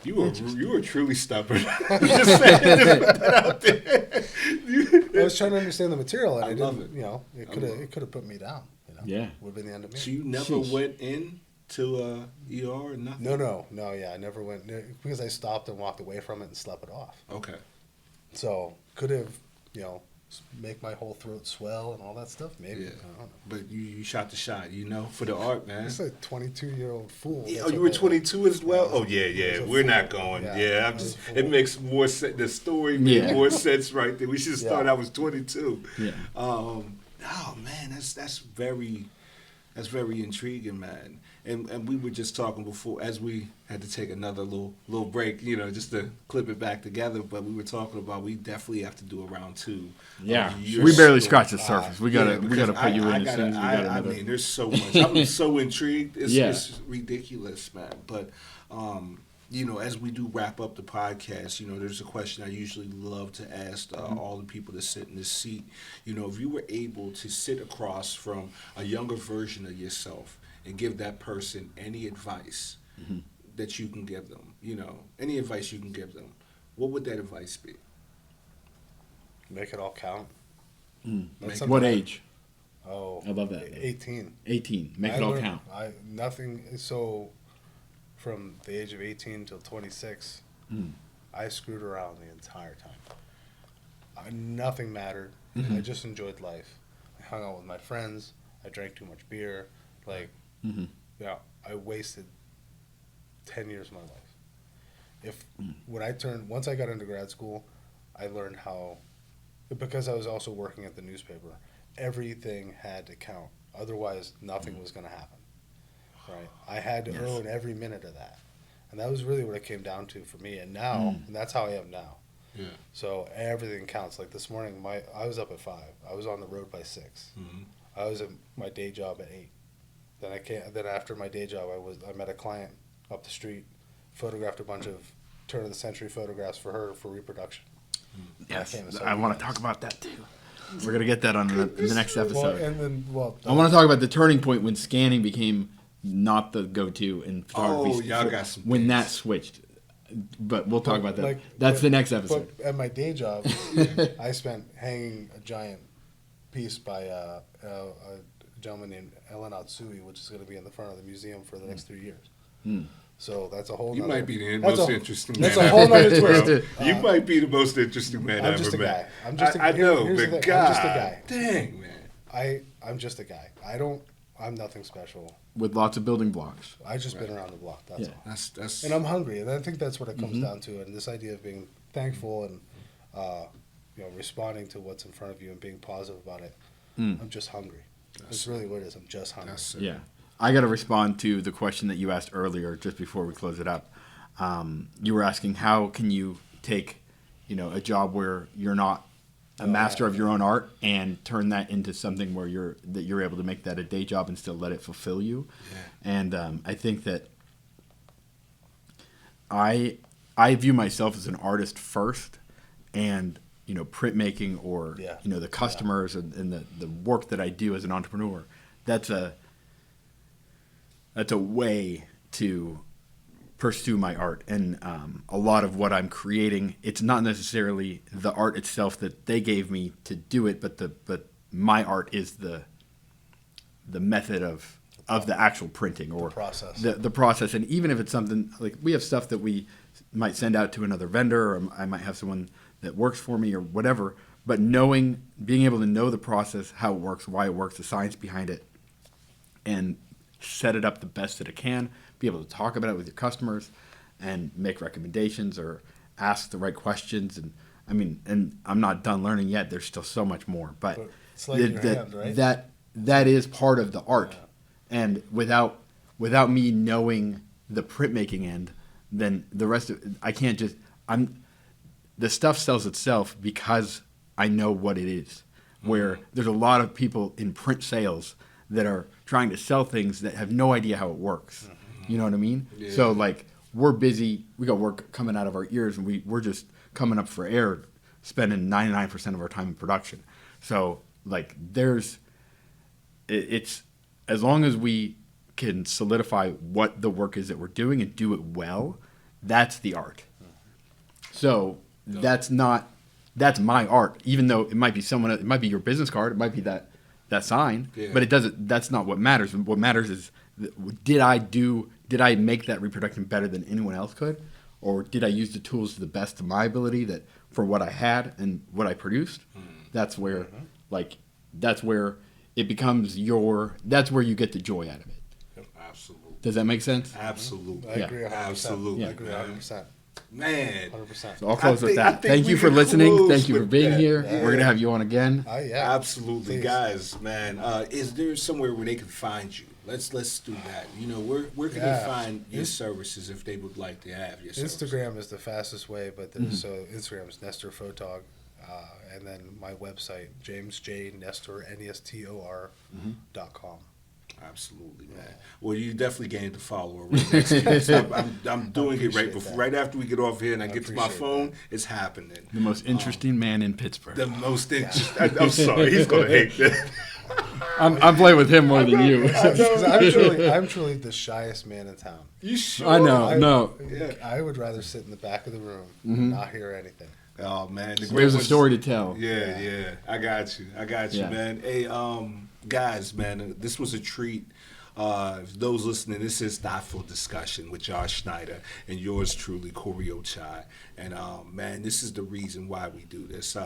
Speaker 1: You were truly stubborn. Just saying, just put that out there.
Speaker 3: I was trying to understand the material, and
Speaker 1: I
Speaker 3: I
Speaker 1: love
Speaker 3: didn't.
Speaker 1: it.
Speaker 3: You know, it could have put me down. You know,
Speaker 2: Yeah.
Speaker 3: would have been the end of me.
Speaker 1: So you never went in to ER or nothing?
Speaker 3: No. Yeah, I never went because I stopped and walked away from it and slept it off.
Speaker 1: Okay.
Speaker 3: So could have, make my whole throat swell and all that stuff. Maybe.
Speaker 1: Yeah.
Speaker 3: I don't know.
Speaker 1: But you shot the shot, for the art, man.
Speaker 3: It's a 22-year-old fool.
Speaker 1: Yeah,
Speaker 3: That's
Speaker 1: you
Speaker 3: what
Speaker 1: were 22 as well?
Speaker 3: Yeah.
Speaker 1: Oh, yeah.
Speaker 3: It was a
Speaker 1: We're not
Speaker 3: fool.
Speaker 1: going.
Speaker 3: Yeah,
Speaker 1: Yeah,
Speaker 3: it was a fool.
Speaker 1: it makes more sense. The story made
Speaker 2: Yeah.
Speaker 1: more sense right there. We should have started.
Speaker 3: Yeah.
Speaker 1: I was 22.
Speaker 2: Yeah.
Speaker 1: Oh man, that's very intriguing, man. And we were just talking before, as we had to take another little break, just to clip it back together. But we were talking about we definitely have to do a round 2.
Speaker 2: Yeah,
Speaker 1: Your
Speaker 2: we barely
Speaker 1: story.
Speaker 2: scratched the surface. We gotta
Speaker 1: because
Speaker 2: put you in
Speaker 1: I
Speaker 2: as soon as we got
Speaker 1: I
Speaker 2: another.
Speaker 1: mean, there's so much. I'm so intrigued.
Speaker 2: Yeah.
Speaker 1: It's ridiculous, man. But as we do wrap up the podcast, there's a question I usually love to ask all the people that sit in this seat. If you were able to sit across from a younger version of yourself and give that person any advice that you can give them, any advice you can give them, what would that advice be?
Speaker 3: Make it all count. That's
Speaker 2: What
Speaker 3: something
Speaker 2: age?
Speaker 3: Oh,
Speaker 2: I love that.
Speaker 3: 18.
Speaker 2: 18. Make
Speaker 3: I
Speaker 2: it all
Speaker 3: learned-
Speaker 2: count.
Speaker 3: So, from the age of 18 till 26, I screwed around the entire time. Nothing mattered. I just enjoyed life. I hung out with my friends. I drank too much beer. I wasted 10 years of my life. Once I got into grad school, I learned how, because I was also working at the newspaper, everything had to count. Otherwise, nothing was going to happen. Right? I had to own every minute of that. And that was really what it came down to for me. And now, and that's how I am now.
Speaker 1: Yeah.
Speaker 3: So everything counts. Like this morning, I was up at 5. I was on the road by 6. I was at my day job at 8. Then after my day job, I met a client up the street, photographed a bunch of turn of the century photographs for her for reproduction.
Speaker 2: Yes,
Speaker 3: So
Speaker 2: I want to talk about that too. We're gonna get that on the next episode.
Speaker 3: I
Speaker 2: I want to talk about the turning point when scanning became not the go-to in photography.
Speaker 1: Oh, y'all got some
Speaker 2: when
Speaker 1: things.
Speaker 2: that switched. But we'll talk about that.
Speaker 3: Like,
Speaker 2: That's
Speaker 3: but-
Speaker 2: the next episode.
Speaker 3: But at my day job, I spent hanging a giant piece by a gentleman named Ellen Atsui, which is going to be in the front of the museum for the next 3 years. So that's a whole.
Speaker 1: You
Speaker 3: nother,
Speaker 1: might be the
Speaker 3: that's
Speaker 1: most
Speaker 3: a-
Speaker 1: interesting man
Speaker 3: That's a
Speaker 1: I've
Speaker 3: whole
Speaker 1: ever
Speaker 3: nother
Speaker 1: met, bro.
Speaker 3: twist.
Speaker 1: You might be the most interesting man
Speaker 3: I'm
Speaker 1: I've
Speaker 3: just
Speaker 1: ever
Speaker 3: a
Speaker 1: met.
Speaker 3: guy. I'm just a-
Speaker 1: I know,
Speaker 3: here's the
Speaker 1: but
Speaker 3: thing.
Speaker 1: God,
Speaker 3: I'm just a guy.
Speaker 1: dang, man.
Speaker 3: I'm just a guy. I'm nothing special.
Speaker 2: With lots of building blocks.
Speaker 3: I just been around the block. That's
Speaker 2: Yeah.
Speaker 3: all.
Speaker 1: That's
Speaker 3: And I'm hungry, and I think that's what it comes down to. And this idea of being thankful and responding to what's in front of you and being positive about it. I'm just hungry. That's really what it is. I'm just hungry.
Speaker 1: that's
Speaker 2: Yeah. I got to respond to the question that you asked earlier, just before we close it up. You were asking how can you take, a job where you're not a master of your own art and turn that into something where you're able to make that a day job and still let it fulfill you.
Speaker 1: Yeah.
Speaker 2: And I think that I view myself as an artist first, and printmaking or
Speaker 3: Yeah.
Speaker 2: the customers and the work that I do as an entrepreneur. That's a way to pursue my art, and a lot of what I'm creating, it's not necessarily the art itself that they gave me to do it, but my art is the method of the actual printing or
Speaker 3: process.
Speaker 2: the process. And even if it's something like we have stuff that we might send out to another vendor, or I might have someone that works for me or whatever, but being able to know the process, how it works, why it works, the science behind it, and set it up the best that it can, be able to talk about it with your customers and make recommendations or ask the right questions. And and I'm not done learning yet. There's still so much more, but
Speaker 3: It's like your hand, right?
Speaker 2: that is part of the art. And without me knowing the printmaking end, then the rest of I can't just the stuff sells itself because I know what it is. Where there's a lot of people in print sales that are trying to sell things that have no idea how it works. You know what I mean?
Speaker 1: Yeah.
Speaker 2: So like we're busy. We got work coming out of our ears, and we're just coming up for air, spending 99% of our time in production. So like it's as long as we can solidify what the work is that we're doing and do it well, that's the art. So that's my art, even though it might be it might be your business card, it might be that sign, but that's not what matters. What matters is, did I make that reproduction better than anyone else could? Or did I use the tools to the best of my ability that for what I had and what I produced? That's where that's where it becomes that's where you get the joy out of it.
Speaker 1: Absolutely.
Speaker 2: Does that make sense?
Speaker 1: Absolutely.
Speaker 3: I agree 100%.
Speaker 1: Absolutely.
Speaker 3: I agree 100%.
Speaker 1: Man.
Speaker 3: 100%.
Speaker 2: So I'll close with that.
Speaker 1: I think
Speaker 2: Thank
Speaker 1: we
Speaker 2: you for
Speaker 1: can
Speaker 2: listening.
Speaker 1: close
Speaker 2: Thank you for
Speaker 1: with
Speaker 2: being
Speaker 1: that.
Speaker 2: here.
Speaker 1: Yeah.
Speaker 2: We're going to have you on again.
Speaker 3: Yeah.
Speaker 1: Absolutely.
Speaker 3: Please.
Speaker 1: Guys, man, is there somewhere where they can find you? Let's do that. You know, where can they find your services if they would like to have your services?
Speaker 3: Instagram is the fastest way, but there's Instagram is Nestor Photog, and then my website James J Nestor NESTOR.com.
Speaker 1: Absolutely, man. Well, you definitely gained a follower. I'm doing it right after we get off here, and I get to my phone. It's happening.
Speaker 2: The most interesting man in Pittsburgh.
Speaker 1: The most interesting. I'm sorry, he's gonna hate that.
Speaker 2: I'm playing with him more than you.
Speaker 3: I'm truly the shyest man in town.
Speaker 1: You sure?
Speaker 2: I know. No.
Speaker 3: I would rather sit in the back of the room and not hear anything.
Speaker 1: Oh man,
Speaker 2: There's a story to tell.
Speaker 1: Yeah. I got you,
Speaker 2: Yeah.
Speaker 1: man. Hey, guys, man, this was a treat. Those listening, this is Thoughtful Discussion with Josh Schneider and yours truly, Corey Ochai. And man, this is the reason why we do this.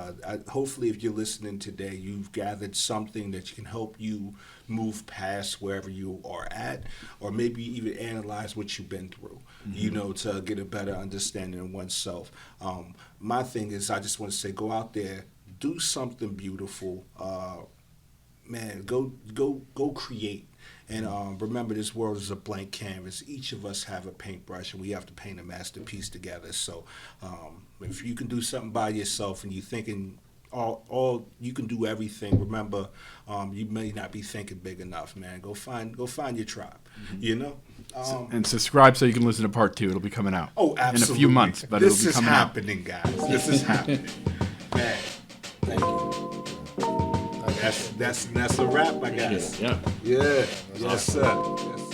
Speaker 1: Hopefully, if you're listening today, you've gathered something that can help you move past wherever you are at, or maybe even analyze what you've been through, you know, to get a better understanding of oneself. My thing is, I just want to say, go out there, do something beautiful. Man, go create. And remember, this world is a blank canvas. Each of us have a paintbrush, and we have to paint a masterpiece together. So if you can do something by yourself and you're thinking all you can do everything, remember, you may not be thinking big enough, man. Go find your tribe, you know?
Speaker 2: And subscribe so you can listen to part 2. It'll be coming out.
Speaker 1: Oh, absolutely.
Speaker 2: In a few months, but it'll be coming out.
Speaker 1: This is happening, guys. This is happening. Man, thank you. That's a wrap, I guess.
Speaker 2: Yeah.
Speaker 1: Yeah. Yes, sir. Yes, sir.